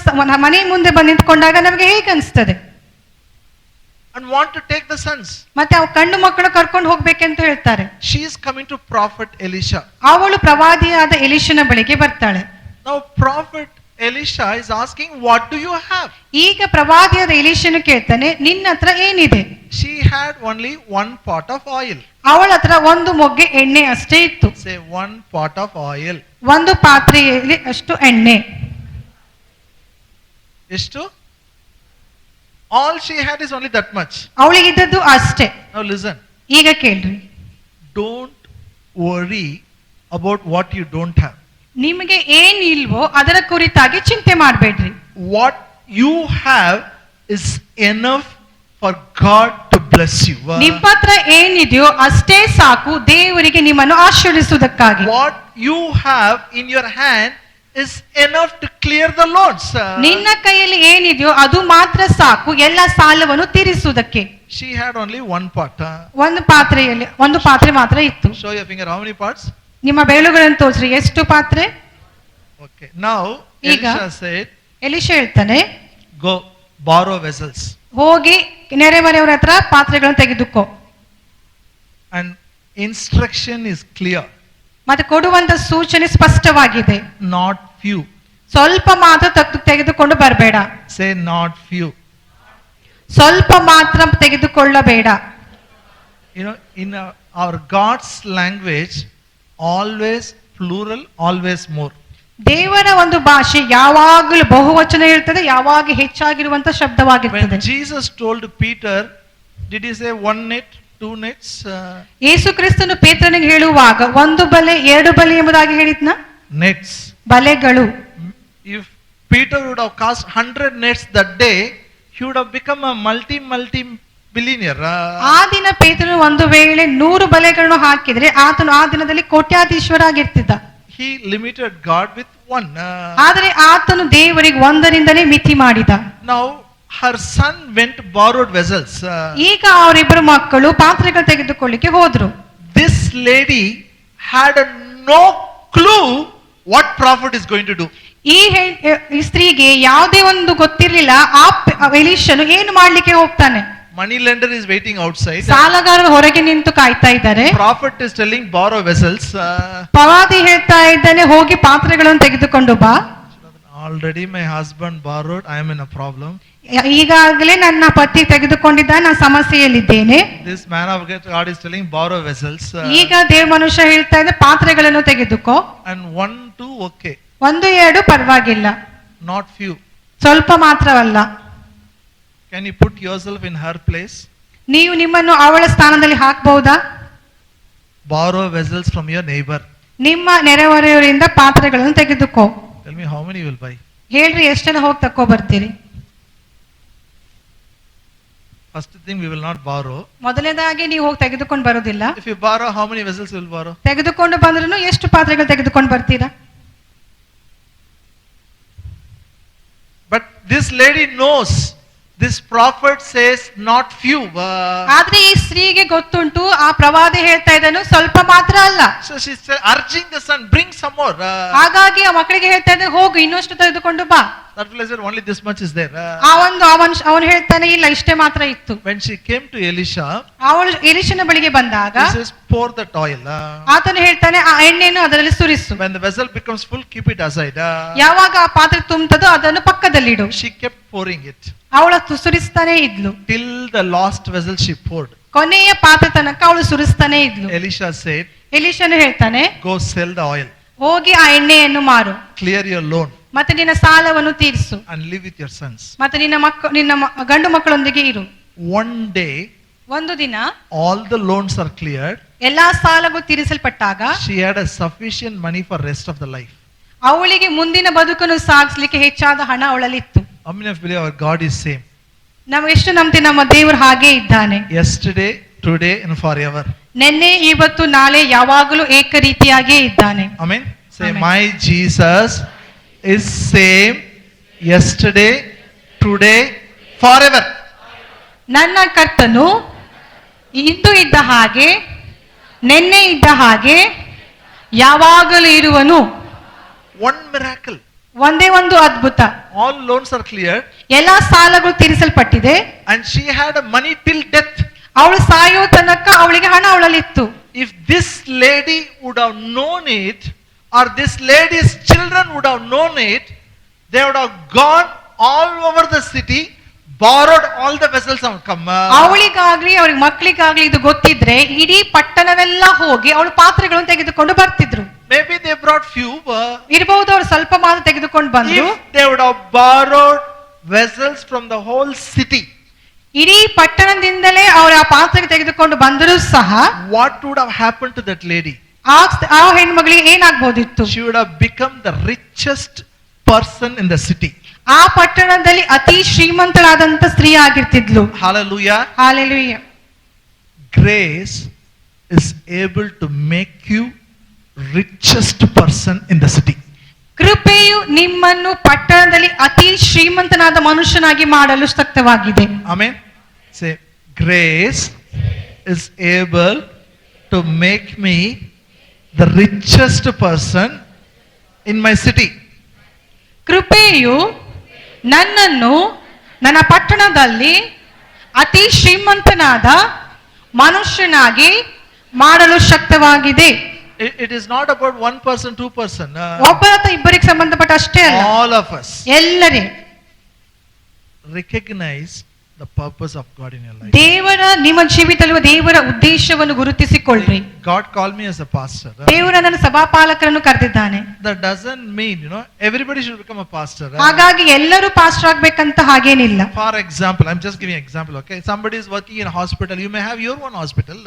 ಮನೆ ಮುಂದೆ ಬಂದು ನಿಂತ್ಕೊಂಡಾಗ ನಮಗೆ ಹೇಗೆ ಅನಿಸ್ತದೆ? And want to take the sons. ಮತ್ತೆ ಅವ್ ಗಂಡು ಮಕ್ಕಳು ಕರ್ಕೊಂಡು ಹೋಗ್ಬೇಕೆಂತ ಹೇಳ್ತಾರೆ. She is coming to prophet Elisha. ಅವಳು ಪ್ರವಾದಿಯಾದ ಎಲಿಷನ ಬಳಿಗೆ ಬರ್ತಾಳೆ. Now prophet Elisha is asking, what do you have? ಈಗ ಪ್ರವಾದಿಯಾದ ಎಲಿಷನು ಕೇಳ್ತಾನೆ, ನಿನ್ನ ಹತ್ರ ಏನಿದೆ? She had only one pot of oil. ಅವಳ ಹತ್ರ ಒಂದು ಮೊಗ್ಗೆ ಎಣ್ಣೆ ಅಷ್ಟೇ ಇತ್ತು. Say one pot of oil. ಒಂದು ಪಾತ್ರೆಯಲ್ಲಿ ಅಷ್ಟು ಎಣ್ಣೆ. ಎಷ್ಟು? All she had is only that much. ಅವಳಿಗಿದ್ದದ್ದು ಅಷ್ಟೇ. Now listen. ಈಗ ಕೇಳ್ರಿ. Don't worry about what you don't have. ನಿಮಗೆ ಏನಿಲ್ವೋ ಅದರ ಕುರಿತಾಗಿ ಚಿಂತೆ ಮಾಡಬೇಡ್ರಿ. What you have is enough for God to bless you. ನಿಮ್ಮ ಹತ್ರ ಏನಿದೆಯೋ ಅಷ್ಟೇ ಸಾಕು ದೇವರಿಗೆ ನಿಮ್ಮನ್ನು ಆಶೀರ್ವದಿಸುವುದಕ್ಕಾಗಿ. What you have in your hand is enough to clear the loans. ನಿನ್ನ ಕೈಯಲ್ಲಿ ಏನಿದೆಯೋ ಅದು ಮಾತ್ರ ಸಾಕು ಎಲ್ಲ ಸಾಲವನ್ನು ತೀರಿಸುವುದಕ್ಕೆ. She had only one pot. ಒಂದು ಪಾತ್ರೆ ಮಾತ್ರ ಇತ್ತು. Show your finger. How many pots? ನಿಮ್ಮ ಬೆರಳುಗಳನ್ನು ತೋರಿಸ್ರಿ, ಎಷ್ಟು ಪಾತ್ರೆ? Okay. Now Elisha said, ಎಲಿಷ ಹೇಳ್ತಾನೆ, go borrow vessels. ಹೋಗಿ ನೆರೆಮನೆಯವರ ಹತ್ರ ಪಾತ್ರೆಗಳನ್ನು ತೆಗೆದುಕೋ. And instruction is clear. ಮತ್ತೆ ಕೊಡುವಂತ ಸೂಚನೆ ಸ್ಪಷ್ಟವಾಗಿದೆ. Not few. ಸ್ವಲ್ಪ ಮಾತ್ರ ತೆಗೆದುಕೊಂಡು ಬರಬೇಡ. Say not few. ಸ್ವಲ್ಪ ಮಾತ್ರ ತೆಗೆದುಕೊಳ್ಳಬೇಡ. You know, in our God's language, always plural, always more. ದೇವರ ಒಂದು ಭಾಷೆ ಯಾವಾಗಲೂ ಬಹುವಚನ ಇರ್ತದೆ, ಯಾವಾಗ ಹೆಚ್ಚಾಗಿರುವಂತ ಶಬ್ದವಾಗಿರ್ತದೆ. When Jesus told Peter, did he say one net, two nets? ಯೇಸು ಕ್ರಿಸ್ತನು ಪೇತ್ರನಿಗೆ ಹೇಳುವಾಗ ಒಂದು ಬಲೆ ಎರಡು ಬಲೆ ಎಂಬುದಾಗಿ ಹೇಳಿದ್ನ? Nets. ಬಲೆಗಳು. If Peter would have cast 100 nets that day, he would have become a multi billionaire. ಆ ದಿನ ಪೇತ್ರನು ಒಂದು ವೇಳೆ 100 ಬಲೆಗಳನ್ನು ಹಾಕಿದ್ರೆ ಆತನು ಆ ದಿನದಲ್ಲಿ ಕೋಟ್ಯಾಧೀಶ್ವರ ಆಗಿರ್ತಿದ್ದ. He limited God with one. ಆದರೆ ಆತನು ದೇವರಿಗೆ ಒಂದರಿಂದಲೇ ಮಿತಿ ಮಾಡಿದ. Now her son went borrowed vessels. ಈಗ ಅವರಿಬ್ಬರು ಮಕ್ಕಳು ಪಾತ್ರೆಗಳು ತೆಗೆದುಕೊಳ್ಳಿಕ್ಕೆ ಹೋದ್ರು. This lady had no clue what prophet is going to do. ಈ ಸ್ತ್ರೀಗೆ ಯಾವುದೇ ಒಂದು ಗೊತ್ತಿರಲಿಲ್ಲ ಆ ಎಲಿಷನು ಏನು ಮಾಡ್ಲಿಕ್ಕೆ ಹೋಗ್ತಾನೆ. Money lender is waiting outside. ಸಾಲಗಾರರು ಹೊರಗೆ ನಿಂತು ಕಾಯ್ತಾ ಇದ್ದಾರೆ. Prophet is telling borrow vessels. ಪ್ರವಾದಿ ಹೇಳ್ತಾ ಇದ್ದಾನೆ, ಹೋಗಿ ಪಾತ್ರೆಗಳನ್ನು ತೆಗೆದುಕೊಂಡು ಬಾ. Already my husband borrowed, I am in a problem. ಈಗಾಗಲೇ ನನ್ನ ಪತಿ ತೆಗೆದುಕೊಂಡಿದ್ದ, ನಾನು ಸಮಸ್ಯೆಯಲ್ಲಿದ್ದೇನೆ. This man of God is telling borrow vessels. ಈಗ ದೇವ ಮನುಷ್ಯ ಹೇಳ್ತಾ ಇದ್ದ ಪಾತ್ರೆಗಳನ್ನು ತೆಗೆದುಕೋ. And 1, 2 okay. 1, 2 ಪರವಾಗಿಲ್ಲ. Not few. ಸ್ವಲ್ಪ ಮಾತ್ರವಲ್ಲ. Can you put yourself in her place? ನೀವು ನಿಮ್ಮನ್ನು ಅವಳ ಸ್ಥಾನದಲ್ಲಿ ಹಾಕಬಹುದಾ? Borrow vessels from your neighbor. ನಿಮ್ಮ ನೆರೆಹೊರೆಯವರಿಂದ ಪಾತ್ರೆಗಳನ್ನು ತೆಗೆದುಕೋ. Tell me how many you will buy. ಹೇಳ್ರಿ, ಎಷ್ಟು ಜನ ಹೋಗಿ ತಕೋ ಬರ್ತೀರಿ? First thing, we will not borrow. ಮೊದಲನೇದಾಗಿ ನೀವು ಹೋಗಿ ತೆಗೆದುಕೊಂಡು ಬರೋದಿಲ್ಲ. If you borrow, how many vessels you will borrow? ತೆಗೆದುಕೊಂಡು ಬಂದ್ರೂ ಎಷ್ಟು ಪಾತ್ರೆಗಳು ತೆಗೆದುಕೊಂಡು ಬರ್ತೀರಾ? But this lady knows. This prophet says not few. ಆದ್ರೆ ಈ ಸ್ತ್ರೀಗೆ ಗೊತ್ತುಂಟು, ಆ ಪ್ರವಾದಿ ಹೇಳ್ತಾ ಇದ್ದಾನು ಸ್ವಲ್ಪ ಮಾತ್ರ ಅಲ್ಲ. So she is urging the son, bring some more. ಹಾಗಾಗಿ ಆ ಮಕ್ಕಳಿಗೆ ಹೇಳ್ತಾ ಇದ್ದಾನೆ, ಹೋಗು ಇನ್ನಷ್ಟು ತೆಗೆದುಕೊಂಡು ಬಾ. That fellow said only this much is there. ಅವನು ಹೇಳ್ತಾನೆ, ಇಲ್ಲ ಇಷ್ಟೇ ಮಾತ್ರ ಇತ್ತು. When she came to Elisha, ಅವಳು ಎಲಿಷನ ಬಳಿಗೆ ಬಂದಾಗ he says pour that oil. ಆತನು ಹೇಳ್ತಾನೆ, ಆ ಎಣ್ಣೆಯನ್ನು ಅದರಲ್ಲಿ ಸುರಿಸು. When the vessel becomes full, keep it aside. ಯಾವಾಗ ಆ ಪಾತ್ರೆ ತುಂಬುತ್ತದೋ ಅದನ್ನು ಪಕ್ಕದಲ್ಲಿಡು. She kept pouring it. ಅವಳು ಸುರಿಸ್ತಾನೆ ಇದ್ಲು. Till the last vessel she poured. ಕೊನೆಯ ಪಾತ್ರೆ ತನಕ ಅವಳು ಸುರಿಸ್ತಾನೆ ಇದ್ಲು. Elisha said, ಎಲಿಷನು ಹೇಳ್ತಾನೆ, go sell the oil. ಹೋಗಿ ಆ ಎಣ್ಣೆಯನ್ನು ಮಾರು. Clear your loan. ಮತ್ತೆ ನಿನ್ನ ಸಾಲವನ್ನು ತೀರಿಸು. And live with your sons. ಮತ್ತೆ ನಿನ್ನ ಗಂಡು ಮಕ್ಕಳೊಂದಿಗೆ ಇರು. One day, ಒಂದು ದಿನ all the loans are cleared. ಎಲ್ಲಾ ಸಾಲಗಳು ತೀರಿಸಲ್ಪಟ್ಟಾಗ She had a sufficient money for rest of the life. ಅವಳಿಗೆ ಮುಂದಿನ ಬದುಕನ್ನು ಸಾಗಿಸಲಿಕ್ಕೆ ಹೆಚ್ಚಾದ ಹಣ ಅವಳಲ್ಲಿ ಇತ್ತು. How many of you believe our God is same? ನಾವು ಎಷ್ಟು ನಂಬ್ತೀವಿ ನಮ್ಮ ದೇವರು ಹಾಗೆ ಇದ್ದಾನೆ. Yesterday, today and forever. ನಿನ್ನೆ ಇವತ್ತು ನಾಳೆ ಯಾವಾಗಲೂ ಏಕರೀತಿಯಾಗೇ ಇದ್ದಾನೆ. Amen. Say, Amen. my Jesus is same yesterday, today, forever. ನನ್ನ ಕರ್ತನು ಇಂದು ಇದ್ದ ಹಾಗೆ, ನಿನ್ನೆ ಇದ್ದ ಹಾಗೆ, ಯಾವಾಗಲೂ ಇರುವನು. One miracle. ಒಂದೇ ಒಂದು ಅದ್ಭುತ. All loans are cleared. ಎಲ್ಲಾ ಸಾಲಗಳು ತೀರಿಸಲ್ಪಟ್ಟಿದೆ. And she had money till death. ಅವಳು ಸಾಯೋ ತನಕ ಅವಳಿಗೆ ಹಣ ಅವಳಲ್ಲಿತ್ತು. If this lady would have known it, or this lady's children would have known it, they would have gone all over the city, borrowed all the vessels and come. ಅವಳಿಗಾಗ್ಲಿ ಅವ್ರಿಗೆ ಮಕ್ಕಳಿಗಾಗ್ಲಿ ಇದು ಗೊತ್ತಿದ್ರೆ ಇಡೀ ಪಟ್ಟಣವೆಲ್ಲ ಹೋಗಿ ಅವಳು ಪಾತ್ರೆಗಳನ್ನು ತೆಗೆದುಕೊಂಡು ಬರ್ತಿದ್ರು. Maybe they brought few. ಇರಬಹುದು ಅವ್ರು ಸ್ವಲ್ಪ ಮಾತ್ರ ತೆಗೆದುಕೊಂಡು ಬಂದ್ರು. If they would have borrowed vessels from the whole city, ಇಡೀ ಪಟ್ಟಣದಿಂದಲೇ ಅವರು ಆ ಪಾತ್ರೆಗೆ ತೆಗೆದುಕೊಂಡು ಬಂದರೂ ಸಹ what would have happened to that lady? ಆ ಹೆಣ್ಮಗಳಿಗೆ ಏನಾಗಬಹುದಿತ್ತು? She would have become the richest person in the city. ಆ ಪಟ್ಟಣದಲ್ಲಿ ಅತಿ ಶ್ರೀಮಂತಳಾದಂತ ಸ್ತ್ರೀ ಆಗಿರ್ತಿದ್ಲು. Hallelujah. Hallelujah. Grace is able to make you richest person in the city. ಕೃಪೆಯು ನಿಮ್ಮನ್ನು ಪಟ್ಟಣದಲ್ಲಿ ಅತಿ ಶ್ರೀಮಂತನಾದ ಮನುಷ್ಯನಾಗಿ ಮಾಡಲು ಶಕ್ತವಾಗಿದೆ. Amen. Say, grace is able to make me the richest person in my city. ಕೃಪೆಯು ನನ್ನನ್ನು ನನ್ನ ಪಟ್ಟಣದಲ್ಲಿ ಅತಿ ಶ್ರೀಮಂತನಾದ ಮನುಷ್ಯನಾಗಿ ಮಾಡಲು ಶಕ್ತವಾಗಿದೆ. It is not about one person, two person. ಒಬ್ಬರ ಅಥವಾ ಇಬ್ಬರಿಗೆ ಸಂಬಂಧಪಟ್ಟ ಅಷ್ಟೇ ಅಲ್ಲ, all of us. ಎಲ್ಲರೇ Recognize the purpose of God in your life. ದೇವರ ನಿಮ್ಮ ಜೀವಿತದಲ್ಲಿ ದೇವರ ಉದ್ದೇಶವನ್ನು ಗುರುತಿಸಿಕೊಳ್ಳ್ರಿ. God called me as a pastor. ದೇವರು ನನ್ನ ಸಭಾಪಾಲಕರನ್ನು ಕರೆದಿದ್ದಾನೆ. That doesn't mean, everybody should become a pastor. ಹಾಗಾಗಿ ಎಲ್ಲರೂ ಪಾಸ್ಟರ್ ಆಗಬೇಕಂತ ಹಾಗೇನಿಲ್ಲ. For example, I'm just giving an example, okay? Somebody is working in a hospital, you may have your own hospital.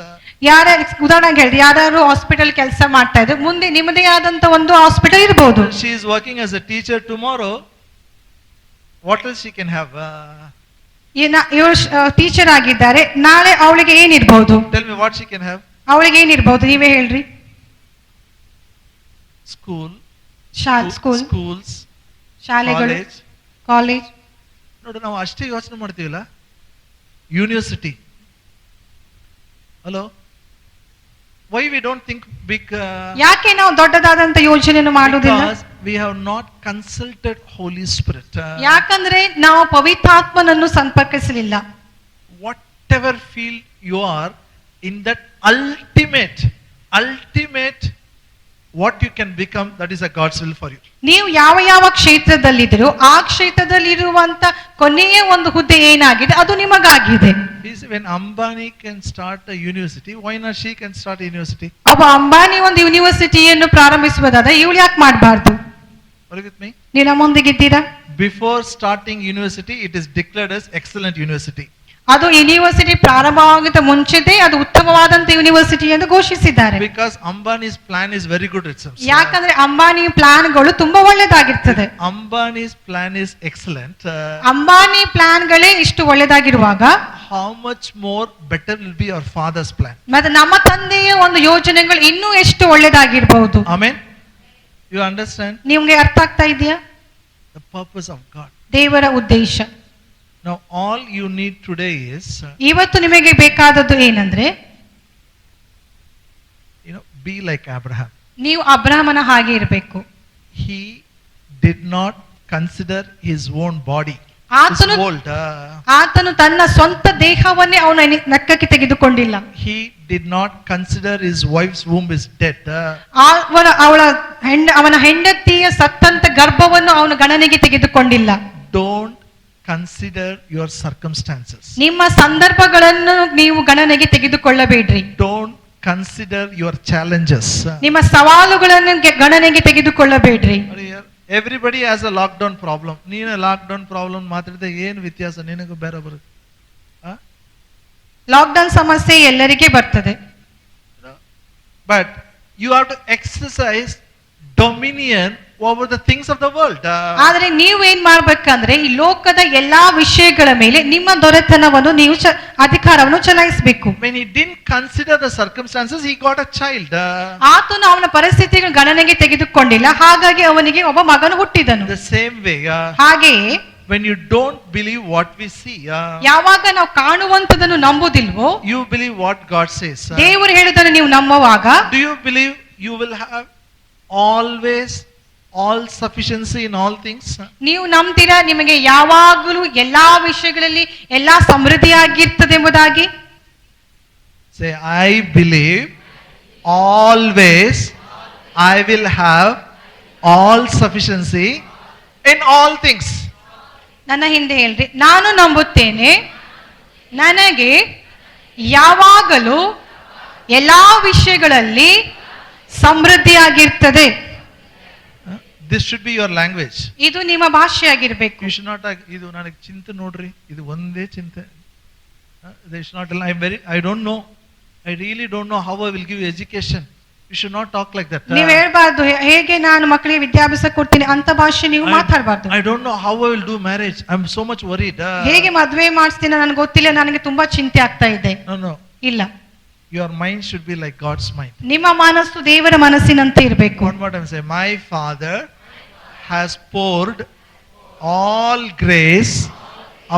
ಉದಾಹರಣೆಗೆ ಹೇಳಿ, ಯಾರು hospital ಕೆಲಸ ಮಾಡ್ತಾ ಇದ್ರೆ ಮುಂದೆ ನಿಮ್ಮದೇ ಆದಂತ ಒಂದು ಹಾಸ್ಪಿಟಲ್ ಇರಬಹುದು. She is working as a teacher tomorrow. What else she can have? ಇವಳು ಟೀಚರ್ ಆಗಿದ್ದಾರೆ, ನಾಳೆ ಅವಳಿಗೆ ಏನಿರಬಹುದು? Tell me what she can have. ಅವಳಿಗೆ ಏನಿರಬಹುದು, ನೀವೇ ಹೇಳ್ರಿ. schools, ಶಾಲೆಗಳು, ಕಾಲೇಜ್. ನೋಡಿ, ನಾವು ಅಷ್ಟೇ ಯೋಚನೆ ಮಾಡ್ತೀವಲ್ಲ. University. Hello, why we don't think big? ಯಾಕೆ ನಾವು ದೊಡ್ಡದಾದಂತ ಯೋಜನೆಯನ್ನು ಮಾಡುವುದಿಲ್ಲ? Because we have not consulted Holy Spirit. ಯಾಕಂದ್ರೆ ನಾವು ಪವಿತ್ರಾತ್ಮನನ್ನು ಸಂಪರ್ಕಿಸಲಿಲ್ಲ. Whatever field you are in, that ultimate what you can become, that is a God's will for you. ನೀವು ಯಾವ ಕ್ಷೇತ್ರದಲ್ಲಿದ್ದೀರೋ ಆ ಕ್ಷೇತ್ರದಲ್ಲಿರುವಂತ ಕೊನೆಯ ಒಂದು ಹುದ್ದೆ ಏನಾಗಿದೆ ಅದು ನಿಮಗಾಗಿದೆ. When Ambani can start a university, why not she can start a university? ಒಬ್ಬ ಅಂಬಾನಿ ಒಂದು ಯೂನಿವರ್ಸಿಟಿಯನ್ನು ಪ್ರಾರಂಭಿಸಬಹುದಾದ ಇವಳು ಯಾಕೆ ಮಾಡಬಾರದು? Are you with me? ನೀವು ನಮ್ಮೊಂದಿಗಿದ್ದೀರಾ? Before starting university, it is declared as excellent university. ಅದು ಯೂನಿವರ್ಸಿಟಿ ಪ್ರಾರಂಭವಾಗಿದ್ದ ಮುಂಚೆದೇ ಅದು ಉತ್ತಮವಾದಂತ ಯೂನಿವರ್ಸಿಟಿ ಎಂದು ಘೋಷಿಸಿದ್ದಾರೆ. Because Ambani's plan is very good itself. ಯಾಕಂದ್ರೆ ಅಂಬಾನಿ ಪ್ಲಾನ್ಗಳು ತುಂಬಾ ಒಳ್ಳೆದಾಗಿರ್ತದೆ. Ambani's plan is excellent. Ambani ಪ್ಲಾನ್ಗಳೇ ಇಷ್ಟು ಒಳ್ಳೆದಾಗಿರುವಾಗ how much more better will be our father's plan? ಮತ್ತೆ ನಮ್ಮ ತಂದೆಯ ಒಂದು ಯೋಜನೆಗಳು ಇನ್ನೂ ಎಷ್ಟು ಒಳ್ಳೆದಾಗಿರಬಹುದು. Amen. You understand? ನಿಮಗೆ ಅರ್ಥ ಆಗ್ತಾ ಇದೆಯಾ? The purpose of God. ದೇವರ ಉದ್ದೇಶ. Now all you need today is, ಇವತ್ತು ನಿಮಗೆ ಬೇಕಾದದ್ದು ಏನಂದ್ರೆ, be like Abraham. ನೀವು ಅಬ್ರಹಾಮನ ಹಾಗೆ ಇರಬೇಕು. He did not consider his own body. ಆತನು ತನ್ನ ಸ್ವಂತ ದೇಹವನ್ನೇ ಅವನ ಲೆಕ್ಕಕ್ಕೆ ತೆಗೆದುಕೊಂಡಿಲ್ಲ. He did not consider his wife's womb is dead. ಅವನ ಹೆಂಡತಿಯ ಸತ್ತಂತ ಗರ್ಭವನ್ನು ಅವನು ಗಣನೆಗೆ ತೆಗೆದುಕೊಂಡಿಲ್ಲ. Don't consider your circumstances. ನಿಮ್ಮ ಸಂದರ್ಭಗಳನ್ನು ನೀವು ಗಣನೆಗೆ ತೆಗೆದುಕೊಳ್ಳಬೇಡ್ರಿ. Don't consider your challenges. ನಿಮ್ಮ ಸವಾಲುಗಳನ್ನು ಗಣನೆಗೆ ತೆಗೆದುಕೊಳ್ಳಬೇಡ್ರಿ. Everybody has a lockdown problem. ನೀನು ಲಾಕ್ಡೌನ್ ಪ್ರಾಬ್ಲಮ್ ಮಾತಾಡಿದ್ರೆ ಏನು ವ್ಯತ್ಯಾಸ? ನಿನಗೂ ಬೇರೆ ಬರುತ್ತೆ. ಲಾಕ್ಡೌನ್ ಸಮಸ್ಯೆ ಎಲ್ಲರಿಗೆ ಬರ್ತದೆ. But you have to exercise dominion over the things of the world. ಆದರೆ ನೀವು ಏನ್ ಮಾಡ್ಬೇಕಂದ್ರೆ ಈ ಲೋಕದ ಎಲ್ಲಾ ವಿಷಯಗಳ ಮೇಲೆ ನಿಮ್ಮ ದೊರೆತನವನ್ನು ನೀವು ಅಧಿಕಾರವನ್ನು ಚಲಾಯಿಸಬೇಕು. When he didn't consider the circumstances, he got a child. ಆತನು ಅವನ ಪರಿಸ್ಥಿತಿಯನ್ನು ಗಣನೆಗೆ ತೆಗೆದುಕೊಂಡಿಲ್ಲ, ಹಾಗಾಗಿ ಅವನಿಗೆ ಒಬ್ಬ ಮಗನು ಹುಟ್ಟಿದನು. The same way, ಹಾಗೆಯೇ when you don't believe what we see, ಯಾವಾಗ ನಾವು ಕಾಣುವಂತದನ್ನು ನಂಬುವುದಿಲ್ವೋ, you believe what God says. ದೇವರು ಹೇಳಿದನ್ನು ನೀವು ನಂಬುವಾಗ, do you believe you will have all sufficiency in all things? ನೀವು ನಂಬ್ತೀರಾ ನಿಮಗೆ ಯಾವಾಗಲೂ ಎಲ್ಲಾ ವಿಷಯಗಳಲ್ಲಿ ಎಲ್ಲಾ ಸಮೃದ್ಧಿಯಾಗಿರ್ತದೆ ಎಂಬುದಾಗಿ? Say, I believe always I will have all sufficiency in all things. ನನ್ನ ಹಿಂದೆ ಹೇಳ್ರಿ, ನಾನು ನಂಬುತ್ತೇನೆ ನನಗೆ ಯಾವಾಗಲೂ ಎಲ್ಲಾ ವಿಷಯಗಳಲ್ಲಿ ಸಮೃದ್ಧಿಯಾಗಿರ್ತದೆ. This should be your language. ಇದು ನಿಮ್ಮ ಭಾಷೆಯಾಗಿರ್ಬೇಕು. You should not ಇದು ನನಗೆ ಚಿಂತೆ ನೋಡ್ರಿ, ಇದು ಒಂದೇ ಚಿಂತೆ. They should not. I don't know. I really don't know how I will give you education. You should not talk like that. ನೀವು ಹೇಳ್ಬಾರ್ದು ಹೇಗೆ ನಾನು ಮಕ್ಕಳಿಗೆ ವಿದ್ಯಾಭ್ಯಾಸ ಕೊಡ್ತೀನಿ ಅಂತ ಭಾಷೆ ನೀವು ಮಾತಾಡಬಾರ್ದು. I don't know how I will do marriage. I'm so much worried. ಹೇಗೆ ಮದುವೆ ಮಾಡಿಸ್ತೀನಿ ನನಗೆ ಗೊತ್ತಿಲ್ಲ, ನನಗೆ ತುಂಬಾ ಚಿಂತೆ ಆಗ್ತಾ ಇದೆ. No. ಇಲ್ಲ. Your mind should be like God's mind. ನಿಮ್ಮ ಮನಸ್ಸು ದೇವರ ಮನಸ್ಸಿನಂತೆ ಇರಬೇಕು. One more time say, my Father has poured all grace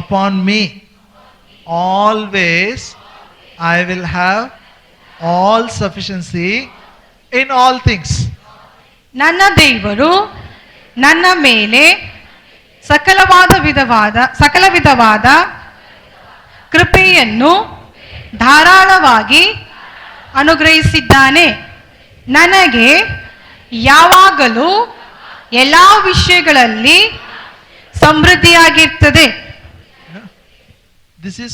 upon me. Always I will have all sufficiency in all things. ನನ್ನ ದೇವರು ನನ್ನ ಮೇಲೆ ಸಕಲ ವಿಧವಾದ ಕೃಪೆಯನ್ನು ಧಾರಾಳವಾಗಿ ಅನುಗ್ರಹಿಸಿದ್ದಾನೆ. ನನಗೆ ಯಾವಾಗಲೂ ಎಲ್ಲಾ ವಿಷಯಗಳಲ್ಲಿ ಸಮೃದ್ಧಿಯಾಗಿರ್ತದೆ. This is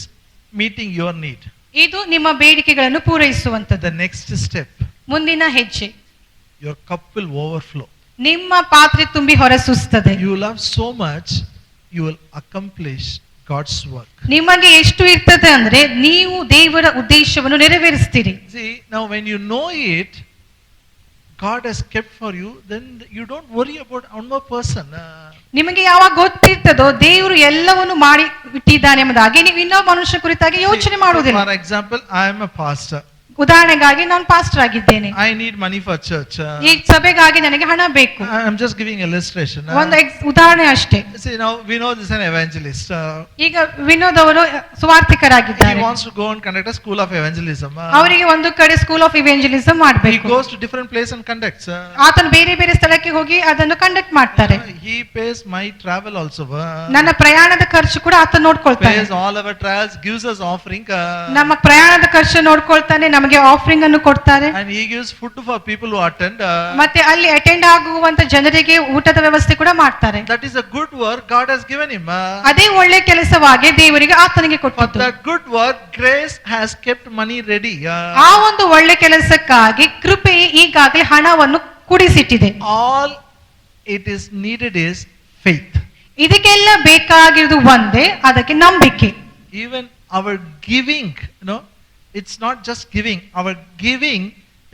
meeting your need. ಇದು ನಿಮ್ಮ ಬೇಡಿಕೆಗಳನ್ನು ಪೂರೈಸುವಂತದ್ದು. The next step, ಮುಂದಿನ ಹೆಜ್ಜೆ, your cup will overflow. ನಿಮ್ಮ ಪಾತ್ರೆ ತುಂಬಿ ಹೊರಸೂಸುತ್ತದೆ. You love so much, you will accomplish God's work. ನಿಮಗೆ ಎಷ್ಟು ಇರ್ತದೆ ಅಂದ್ರೆ ನೀವು ದೇವರ ಉದ್ದೇಶವನ್ನು ನೆರವೇರಿಸ್ತೀರಿ. See, now when you know it, God has kept for you, then you don't worry about one more person. ನಿಮಗೆ ಯಾವಾಗ ಗೊತ್ತಿರ್ತದೋ ದೇವರು ಎಲ್ಲವನ್ನು ಮಾಡಿ ಇಟ್ಟಿದ್ದಾನೆ ಎಂಬುದಾಗಿ ನೀವು ಇನ್ನೊಬ್ಬ ಮನುಷ್ಯ ಕುರಿತಾಗಿ ಯೋಚನೆ ಮಾಡುವುದಿಲ್ಲ. For example, I am a pastor. ಉದಾಹರಣೆಗಾಗಿ ನಾನು ಪಾಸ್ಟರ್ ಆಗಿದ್ದೇನೆ. I need money for church. ಈ ಸಭೆಗಾಗಿ ನನಗೆ ಹಣ ಬೇಕು. I am just giving illustration. ಒಂದು ಉದಾಹರಣೆ ಅಷ್ಟೇ. See, now we know this is an evangelist. ಈಗ ವಿನೋದ್ ಅವರು ಸುವಾರ್ತಿಕರಾಗಿದ್ದಾರೆ. He wants to go and conduct a school of evangelism. ಅವರಿಗೆ ಒಂದು ಕಡೆ ಸ್ಕೂಲ್ ಆಫ್ ಇವಾಂಜಲಿಸಂ He ಮಾಡಬೇಕು. goes to different place and conducts. ಆತನು ಬೇರೆ ಬೇರೆ ಸ್ಥಳಕ್ಕೆ ಹೋಗಿ ಅದನ್ನು ಕಂಡಕ್ಟ್ ಮಾಡ್ತಾರೆ. He pays my travel also. ನನ್ನ ಪ್ರಯಾಣದ ಖರ್ಚು ಕೂಡ ಆತ ನೋಡ್ಕೊಳ್ತಾನೆ. Pays all our travels, gives us offering. ನಮ್ಮ ಪ್ರಯಾಣದ ಖರ್ಚು ನೋಡ್ಕೊಳ್ತಾನೆ, ನಮಗೆ ಆಫರಿಂಗ್ ಅನ್ನು ಕೊಡ್ತಾರೆ. And he gives food for people who attend. ಮತ್ತೆ ಅಲ್ಲಿ ಅಟೆಂಡ್ ಆಗುವಂತ ಜನರಿಗೆ ಊಟದ ವ್ಯವಸ್ಥೆ ಕೂಡ ಮಾಡ್ತಾರೆ. That is a good work God has given him. ಅದೇ ಒಳ್ಳೆ ಕೆಲಸವಾಗಿ ದೇವರಿಗೆ ಆತನಿಗೆ For ಕೊಟ್ಟದ್ದು. that good work, grace has kept money ready. ಆ ಒಂದು ಒಳ್ಳೆ ಕೆಲಸಕ್ಕಾಗಿ ಕೃಪೆ ಈಗಾಗಲೇ ಹಣವನ್ನು ಕೂಡಿಸಿಟ್ಟಿದೆ. All it is needed is faith. ಇದಕ್ಕೆಲ್ಲ ಬೇಕಾಗಿರುವುದು ಒಂದೇ, ಅದಕ್ಕೆ ನಂಬಿಕೆ. Even our giving, it's not just giving. Our giving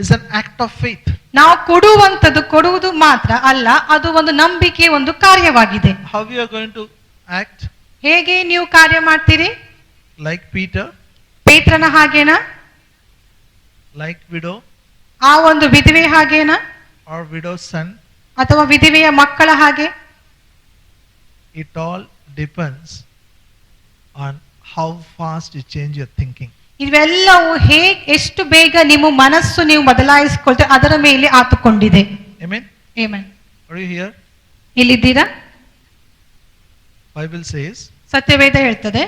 is an act of faith. ನಾವು ಕೊಡುವುದು ಮಾತ್ರ ಅಲ್ಲ, ಅದು ಒಂದು ನಂಬಿಕೆ, ಒಂದು ಕಾರ್ಯವಾಗಿದೆ. How you are going to act? ಹೇಗೆ ನೀವು ಕಾರ್ಯ ಮಾಡ್ತೀರಿ? Like Peter? ಪೇತ್ರನ ಹಾಗೇನಾ? Like widow? ಆ ಒಂದು ವಿಧವೆ ಹಾಗೇನಾ? Or widow's son? ಅಥವಾ ವಿಧವೆಯ ಮಕ್ಕಳ ಹಾಗೆ? It all depends on how fast you change your thinking. ಇವೆಲ್ಲವೂ ಎಷ್ಟು ಬೇಗ ನಿಮ್ಮ ಮನಸ್ಸು ನೀವು ಬದಲಾಯಿಸಿಕೊಳ್ತೀರಿ ಅದರ ಮೇಲೆ ಆತುಕೊಂಡಿದೆ. Amen? Amen. Are you here? ಇಲ್ಲಿದ್ದೀರಾ? Bible says, ಸತ್ಯವೇದ ಹೇಳ್ತದೆ,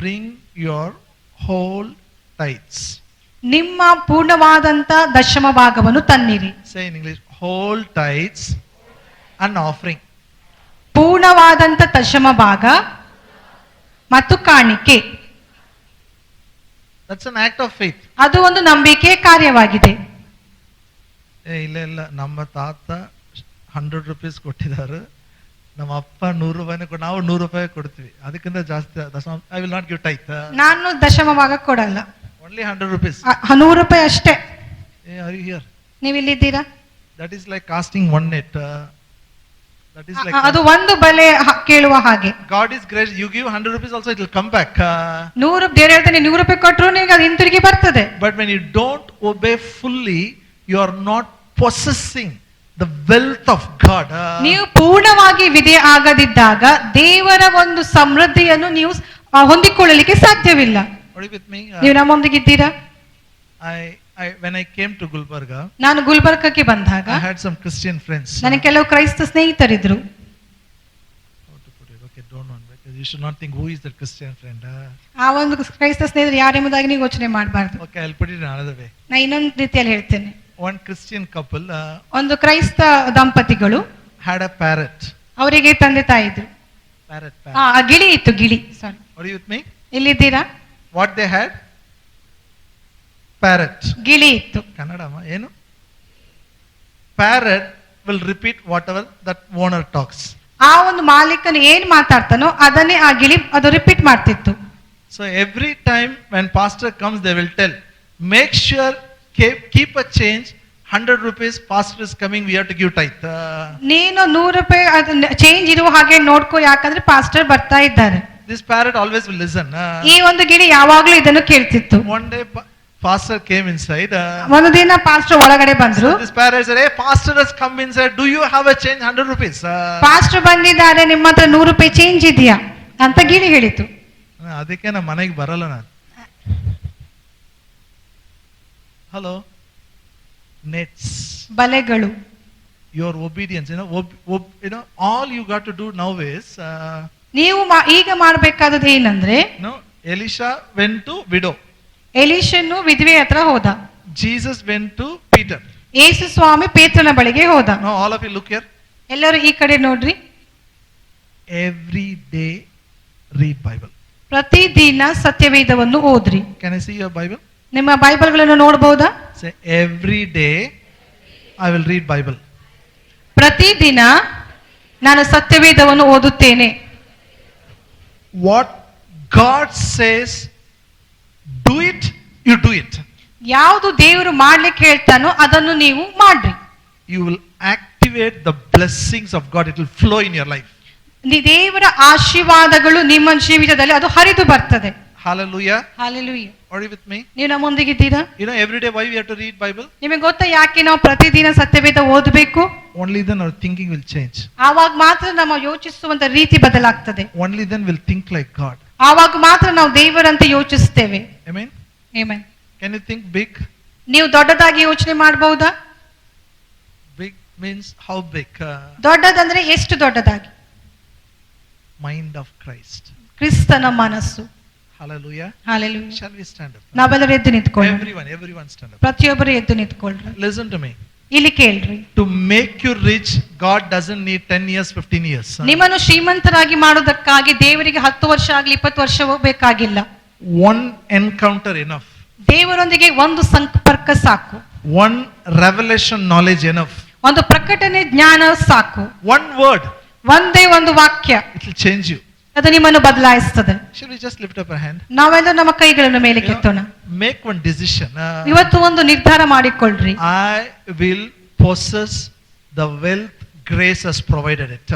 bring your whole tithes. ನಿಮ್ಮ ಪೂರ್ಣವಾದಂತ ದಶಮ ಭಾಗವನ್ನು ತನ್ನಿರಿ. Say in English, whole tithes and offering. ಪೂರ್ಣವಾದಂತ ದಶಮ ಭಾಗ ಮತ್ತು ಕಾಣಿಕೆ. That's an act of faith. ಅದು ಒಂದು ನಂಬಿಕೆ ಕಾರ್ಯವಾಗಿದೆ. ಇಲ್ಲ ನಮ್ಮ ತಾತ 100 rupees ಕೊಟ್ಟಿದ್ದಾರೆ, ನಮ್ಮ ಅಪ್ಪ 100 ರೂಪಾಯಿನ ನಾವು 100 ರೂಪಾಯಿ ಕೊಡ್ತೀವಿ, ಅದಕ್ಕಿಂತ ಜಾಸ್ತಿ I will not give tithe. ನಾನು ದಶಮ ಭಾಗ ಕೊಡಲ್ಲ. Only 100 rupees. 100 ರೂಪಾಯಿ ಅಷ್ಟೇ. Are you here? ನೀವು ಇಲ್ಲಿದ್ದೀರಾ? That is like casting one net. That is like ಅದು ಒಂದು ಬಲೆ ಕೇಳುವ ಹಾಗೆ. God is gracious. You give 100 rupees also, it will come back. 100 ದೇವರು ಹೇಳ್ತಾನೆ 100 ರೂಪಾಯಿ ಕೊಟ್ಟರು ನಿಮಗೆ ಅದು ಹಿಂತಿರುಗಿ ಬರ್ತದೆ. But when you don't obey fully, you are not possessing the wealth of God. ನೀವು ಪೂರ್ಣವಾಗಿ ವಿಧೇಯ ಆಗದಿದ್ದಾಗ ದೇವರ ಒಂದು ಸಮೃದ್ಧಿಯನ್ನು ನೀವು ಹೊಂದಿಕೊಳ್ಳಲಿಕ್ಕೆ ಸಾಧ್ಯವಿಲ್ಲ. Are you with me? ನೀವು ನಮ್ಮೊಂದಿಗೆ ಇದ್ದೀರಾ? I when I came to Gulbarga, ನಾನು ಗುಲ್ಬರ್ಗಕ್ಕೆ ಬಂದಾಗ I had some Christian friends. ನನಗೆ ಕೆಲವು ಕ್ರೈಸ್ತ ಸ್ನೇಹಿತರಿದ್ರು. How to put it? Okay, don't know, because you should not think who is that Christian friend. ಆ ಒಂದು ಕ್ರೈಸ್ತ ಸ್ನೇಹಿತರು ಯಾರೆಂಬುದಾಗಿ ನೀವು ಯೋಚನೆ ಮಾಡಬಾರ್ದು. Okay, I'll put it in another way. ನಾ ಇನ್ನೊಂದು ರೀತಿಯಲ್ಲಿ ಹೇಳ್ತೇನೆ. One Christian couple ಒಂದು ಕ್ರೈಸ್ತ ದಂಪತಿಗಳು had a parrot. ಅವರಿಗೆ ತಂದೆ ತಾಯಿ ಇದ್ರು. Parrot. ಆ ಗಿಳಿ ಇತ್ತು, ಗಿಳಿ. ಸಾರಿ, Are you with me? ಎಲ್ಲಿದ್ದೀರಾ? What they had? Parrot. ಗಿಳಿ ಇತ್ತು. Kannada ಏನು? Parrot will repeat whatever that owner talks. ಆ ಒಂದು ಮಾಲೀಕನು ಏನ್ ಮಾತಾಡ್ತಾನೋ ಅದನ್ನೇ ಆ ಗಿಳಿ ಅದು ರಿಪೀಟ್ ಮಾಡ್ತಿತ್ತು. So every time when pastor comes, they will tell, make sure keep a change, 100 rupees, pastor is coming, we have to give tithe. ನೀನು 100 ರೂಪಾಯಿ ಅದನ್ನ ಚೇಂಜ್ ಇರುವ ಹಾಗೆ ನೋಡ್ಕೋ, ಯಾಕಂದ್ರೆ ಪಾಸ್ಟರ್ ಬರ್ತಾ ಇದ್ದಾರೆ. This parrot always will listen. ಈ ಒಂದು ಗಿಳಿ ಯಾವಾಗ್ಲೂ ಇದನ್ನು ಕೇಳ್ತಿತ್ತು. One day pastor came inside. ಒಂದು ದಿನ ಪಾಸ್ಟರ್ ಒಳಗಡೆ ಬಂದ್ರು. So this parrot said, hey, pastor has come inside, do you have a change, 100 rupees? Pastor ಬಂದಿದ್ದಾರೆ, ನಿಮ್ಮ ಹತ್ರ 100 ರೂಪಾಯಿ ಚೇಂಜ್ ಇದೆಯಾ ಅಂತ ಗಿಳಿ ಹೇಳಿತು. ಅದಕ್ಕೆ ನಮ್ಮ ಮನೆಗೆ ಬರಲ್ಲ ನಾನು. ಹಲೋ, nets, ಬಲೆಗಳು. your obedience, all you got to do now is ನೀವು ಈಗ ಮಾಡಬೇಕಾದದ್ದು ಏನಂದ್ರೆ, Elisha went to widow, ಎಲೀಷನು ವಿಧವೆ ಹತ್ರ ಹೋದ. Jesus went to Peter. ಯೇಸು ಸ್ವಾಮಿ ಪೇತ್ರನ ಬಳಿಗೆ ಹೋದ. Now all of you look here. ಎಲ್ಲರೂ ಈ ಕಡೆ ನೋಡ್ರಿ. Every day read Bible. ಪ್ರತಿದಿನ ಸತ್ಯವೇದವನ್ನು ಓದ್ರಿ. Can I see your Bible? ನಿಮ್ಮ ಬೈಬಲ್ಗಳನ್ನು ನೋಡಬಹುದಾ? Say every day I will read Bible. ಪ್ರತಿದಿನ ನಾನು ಸತ್ಯವೇದವನ್ನು ಓದುತ್ತೇನೆ. What God says, do it, you do it. ಯಾವುದು ದೇವರು ಮಾಡ್ಲಿಕ್ಕೆ ಹೇಳ್ತಾನೋ ಅದನ್ನು ನೀವು ಮಾಡ್ರಿ. You will activate the blessings of God, it will flow in your life. ದೇವರ ಆಶೀರ್ವಾದಗಳು ನಿಮ್ಮ ಜೀವಿತದಲ್ಲಿ ಅದು ಹರಿದು ಬರ್ತದೆ. Hallelujah. Hallelujah. Are you with me? ನೀವು ನಮ್ಮೊಂದಿಗಿದ್ದೀರಾ? Every day why we have to read Bible? ನಿಮಗೆ ಗೊತ್ತಾ ಯಾಕೆ ನಾವು ಪ್ರತಿದಿನ ಸತ್ಯವೇದ ಓದಬೇಕು? Only then our thinking will change. ಆವಾಗ ಮಾತ್ರ ನಮ್ಮ ಯೋಚಿಸುವಂತ ರೀತಿ ಬದಲಾಗ್ತದೆ. Only then we'll think like God. ಆವಾಗ ಮಾತ್ರ ನಾವು ದೇವರಂತೆ ಯೋಚಿಸ್ತೇವೆ. Amen. Amen. Can you think big? ನೀವು ದೊಡ್ಡದಾಗಿ ಯೋಚನೆ ಮಾಡಬಹುದಾ? Big means how big? ದೊಡ್ಡದಂದ್ರೆ ಎಷ್ಟು ದೊಡ್ಡದಾಗಿ? Mind of Christ. ಕ್ರಿಸ್ತನ ಮನಸ್ಸು. Hallelujah. Hallelujah. Shall we stand up? ನಾವೆಲ್ಲರೂ ಎದ್ದು ನಿಂತ್ಕೊಳ್ಳೋಣ. Everyone stand up. ಪ್ರತಿಯೊಬ್ಬರು ಎದ್ದು ನಿಂತ್ಕೊಳ್ಳ್ರಿ. Listen to me. ಇಲ್ಲಿ ಕೇಳ್ರಿ. To make you rich, God doesn't need 10 years, 15 years. ನಿಮ್ಮನ್ನು ಶ್ರೀಮಂತರಾಗಿ ಮಾಡೋದಕ್ಕಾಗಿ ದೇವರಿಗೆ 10 ವರ್ಷ ಆಗಲಿ 20 ವರ್ಷ ಬೇಕಾಗಿಲ್ಲ. One encounter enough. ದೇವರೊಂದಿಗೆ ಒಂದು ಸಂಪರ್ಕ ಸಾಕು. One revelation knowledge enough. ಒಂದು ಪ್ರಕಟಣೆ ಜ್ಞಾನ ಸಾಕು. One word. ಒಂದೇ ಒಂದು ವಾಕ್ಯ. It will change you. ಅದು ನಿಮ್ಮನ್ನು ಬದಲಾಯಿಸುತ್ತದೆ. Shall we just lift up our hand? ನಾವೆಲ್ಲ ನಮ್ಮ ಕೈಗಳನ್ನು ಮೇಲೆ ಕೆತ್ತೋಣ. Make one decision. ಇವತ್ತು ಒಂದು ನಿರ್ಧಾರ ಮಾಡಿಕೊಳ್ಳ್ರಿ. I will possess the wealth grace has provided it.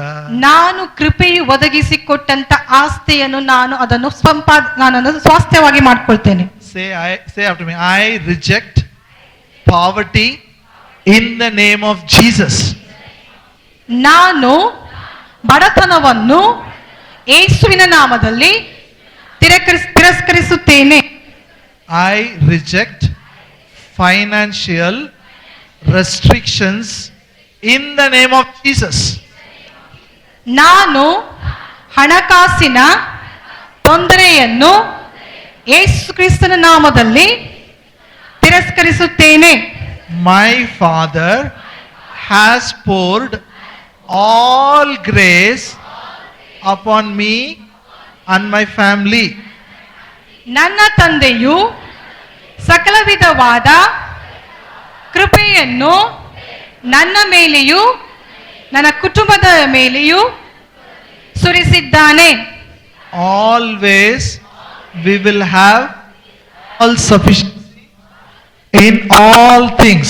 ನಾನು ಕೃಪೆಯು ಒದಗಿಸಿಕೊಟ್ಟಂತ ಆಸ್ತಿಯನ್ನು ನಾನು ಅದನ್ನು ಸ್ವಾಸ್ಥ್ಯವಾಗಿ ಮಾಡ್ಕೊಳ್ತೇನೆ. Say after me. I reject poverty in the name of Jesus. ನಾನು ಬಡತನವನ್ನು ಯೇಸುವಿನ ನಾಮದಲ್ಲಿ ತಿರಸ್ಕರಿಸುತ್ತೇನೆ. I reject financial restrictions in the name of Jesus. ನಾನು ಹಣಕಾಸಿನ ತೊಂದರೆಯನ್ನು ಯೇಸು ಕ್ರಿಸ್ತನ ನಾಮದಲ್ಲಿ ತಿರಸ್ಕರಿಸುತ್ತೇನೆ. My Father has poured all grace upon me and my family. ನನ್ನ ತಂದೆಯು ಸಕಲ ವಿಧವಾದ ಕೃಪೆಯನ್ನು ನನ್ನ ಮೇಲೆಯೂ ನನ್ನ ಕುಟುಂಬದ ಮೇಲೆಯೂ ಸುರಿಸಿದ್ದಾನೆ. Always we will have all sufficiency in all things.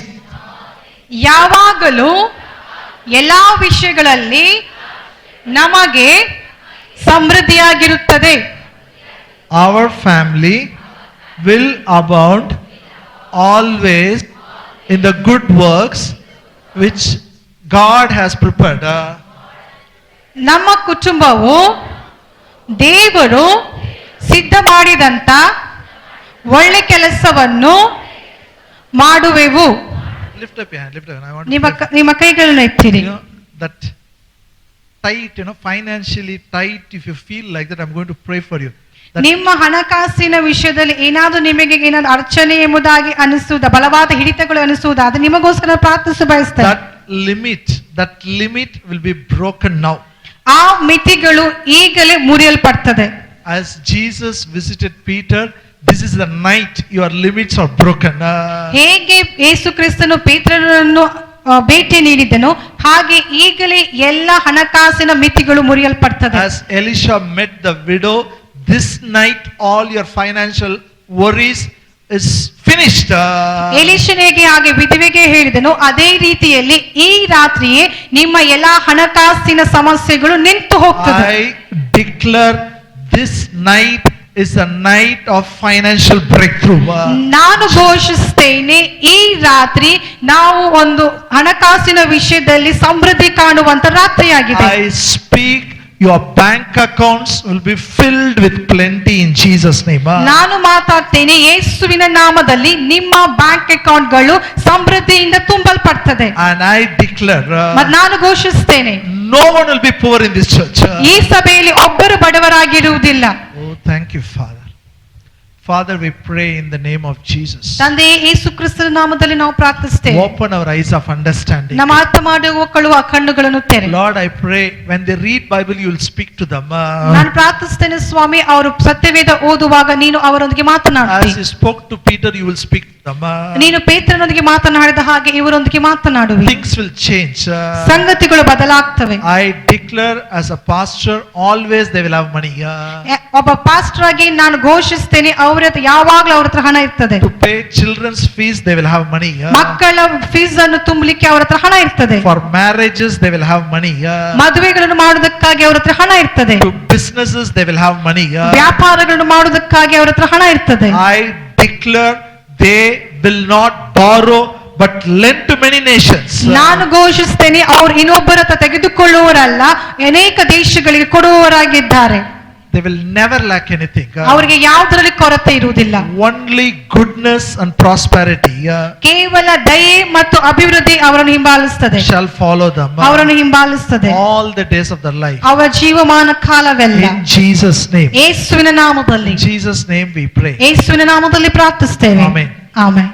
ಯಾವಾಗಲೂ ಎಲ್ಲಾ ವಿಷಯಗಳಲ್ಲಿ ನಮಗೆ ಸಮೃದ್ಧಿಯಾಗಿರುತ್ತದೆ. Our family will abound always in the good works which God has prepared. ನಮ್ಮ ಕುಟುಂಬವು ದೇವರು ಸಿದ್ಧ ಮಾಡಿದಂತ ಒಳ್ಳೆ ಕೆಲಸವನ್ನು ಮಾಡುವೆವು. Lift up your hand. Lift up your hand. I want to ನಿಮ್ಮ pray. ನಿಮ್ಮ ಕೈಗಳನ್ನು ಎತ್ತಿರಿ. You know, that tight, financially tight, if you feel like that, I'm going to pray for you. That, ನಿಮ್ಮ ಹಣಕಾಸಿನ ವಿಷಯದಲ್ಲಿ ಏನಾದರೂ ನಿಮಗೆ ಏನಾದರೂ ಅಡಚಣೆ ಎಂಬುದಾಗಿ ಅನಿಸುವುದ, ಬಲವಾದ ಹಿಡಿತಗಳು ಅನಿಸುವುದಾದ್ರೆ ನಿಮಗೋಸ್ಕರ ಪ್ರಾರ್ಥಿಸ ಬಯಸ್ತೇನೆ. that limit will be broken now. ಆ ಮಿತಿಗಳು ಈಗಲೇ ಮುರಿಯಲ್ಪಡ್ತದೆ. As Jesus visited Peter, this is the night your limits are broken. ಹೇಗೆ ಯೇಸು ಕ್ರಿಸ್ತನು ಪೇತ್ರನನ್ನು ಭೇಟಿ ನೀಡಿದನು, ಹಾಗೆ ಈಗಲೇ ಎಲ್ಲ ಹಣಕಾಸಿನ ಮಿತಿಗಳು ಮುರಿಯಲ್ಪಡ್ತದೆ. As Elisha met the widow, this night all your financial worries is finished. ಎಲೀಷನಿಗೆ ಹಾಗೆ ವಿಧವೆಗೆ ಹೇಳಿದನು, ಅದೇ ರೀತಿಯಲ್ಲಿ ಈ ರಾತ್ರಿಯೇ ನಿಮ್ಮ ಎಲ್ಲಾ ಹಣಕಾಸಿನ ಸಮಸ್ಯೆಗಳು ನಿಂತು ಹೋಗ್ತದೆ. I declare this night is a night of financial breakthrough. ನಾನು ಘೋಷಿಸ್ತೇನೆ, ಈ ರಾತ್ರಿ ನಾವು ಒಂದು ಹಣಕಾಸಿನ ವಿಷಯದಲ್ಲಿ ಸಮೃದ್ಧಿ ಕಾಣುವಂತ ರಾತ್ರಿಯಾಗಿದೆ. I speak your bank accounts will be filled with plenty in Jesus name. ನಾನು ಮಾತಾಡ್ತೇನೆ, ಯೇಸುವಿನ ನಾಮದಲ್ಲಿ ನಿಮ್ಮ ಬ್ಯಾಂಕ್ ಅಕೌಂಟ್ಗಳು ಸಮೃದ್ಧಿಯಿಂದ ತುಂಬಲ್ಪಡ್ತದೆ. And I declare ಮತ್ತು ನಾನು ಘೋಷಿಸ್ತೇನೆ, no one will be poor in this church. ಈ ಸಭೆಯಲ್ಲಿ ಒಬ್ಬರು ಬಡವರಾಗಿರುವುದಿಲ್ಲ. Oh, thank you, Father. Father, we pray in the name of Jesus. ತಂದೆ, ಯೇಸು ಕ್ರಿಸ್ತನ ನಾಮದಲ್ಲಿ ನಾವು ಪ್ರಾರ್ಥಿಸ್ತೇವೆ. Open our eyes of understanding. ನಮ್ಮ ಅರ್ಥ ಮಾಡಿಕೊಳ್ಳುವ ಕಣ್ಣುಗಳನ್ನು ತೆರೆ. Lord, I pray when they read Bible, you will speak to them. ನಾನು ಪ್ರಾರ್ಥಿಸ್ತೇನೆ ಸ್ವಾಮಿ, ಅವರು ಸತ್ಯವೇದ ಓದುವಾಗ ನೀನು ಅವರೊಂದಿಗೆ ಮಾತನಾಡುತ್ತಿ. As you spoke to Peter, you will speak to them. ನೀನು ಪೇತ್ರನೊಂದಿಗೆ ಮಾತನಾಡಿದ ಹಾಗೆ ಇವರೊಂದಿಗೆ ಮಾತನಾಡುವಿ. Things will change. ಸಂಗತಿಗಳು ಬದಲಾಗ್ತವೆ. I declare as a pastor, always they will have money. ಒಬ್ಬ ಪಾಸ್ಟರ್ ಆಗಿ ನಾನು ಘೋಷಿಸ್ತೇನೆ, ಅವರ ಯಾವಾಗಲೂ ಅವರ ಹತ್ರ ಹಣ ಇರ್ತದೆ. To pay children's fees, they will have money. ಮಕ್ಕಳ ಫೀಸ್ ಅನ್ನು ತುಂಬಲಿಕ್ಕೆ ಅವರ ಹತ್ರ ಹಣ ಇರ್ತದೆ. For marriages, they will have money. ಮದುವೆಗಳನ್ನು ಮಾಡುವುದಕ್ಕಾಗಿ ಅವರ ಹತ್ರ ಹಣ ಇರ್ತದೆ. To businesses, they will have money. ವ್ಯಾಪಾರಗಳನ್ನು ಮಾಡುವುದಕ್ಕಾಗಿ ಅವರ ಹತ್ರ ಹಣ ಇರ್ತದೆ. I declare they will not borrow but lend to many nations. ನಾನು ಘೋಷಿಸ್ತೇನೆ, ಅವರು ಇನ್ನೊಬ್ಬರ ಹತ್ರ ತೆಗೆದುಕೊಳ್ಳುವವರಲ್ಲ, ಅನೇಕ ದೇಶಗಳಿಗೆ ಕೊಡುವವರಾಗಿದ್ದಾರೆ. They will never lack anything. ಅವರಿಗೆ ಯಾವುದರಲ್ಲಿ ಕೊರತೆ ಇರುವುದಿಲ್ಲ. Only goodness and prosperity ಕೇವಲ ದಯೆ ಮತ್ತು ಅಭಿವೃದ್ಧಿ ಅವರನ್ನು ಹಿಂಬಾಲಿಸುತ್ತದೆ, shall follow them ಅವರನ್ನು ಹಿಂಬಾಲಿಸುತ್ತದೆ all the days of their life. ಅವರ ಜೀವಮಾನ ಕಾಲವೆಲ್ಲ. In Jesus' name. ಯೇಸುವಿನ ನಾಮದಲ್ಲಿ, In Jesus' name we pray. ಯೇಸುವಿನ ನಾಮದಲ್ಲಿ ಪ್ರಾರ್ಥಿಸ್ತೇವೆ. Amen. ಆಮೆನ್.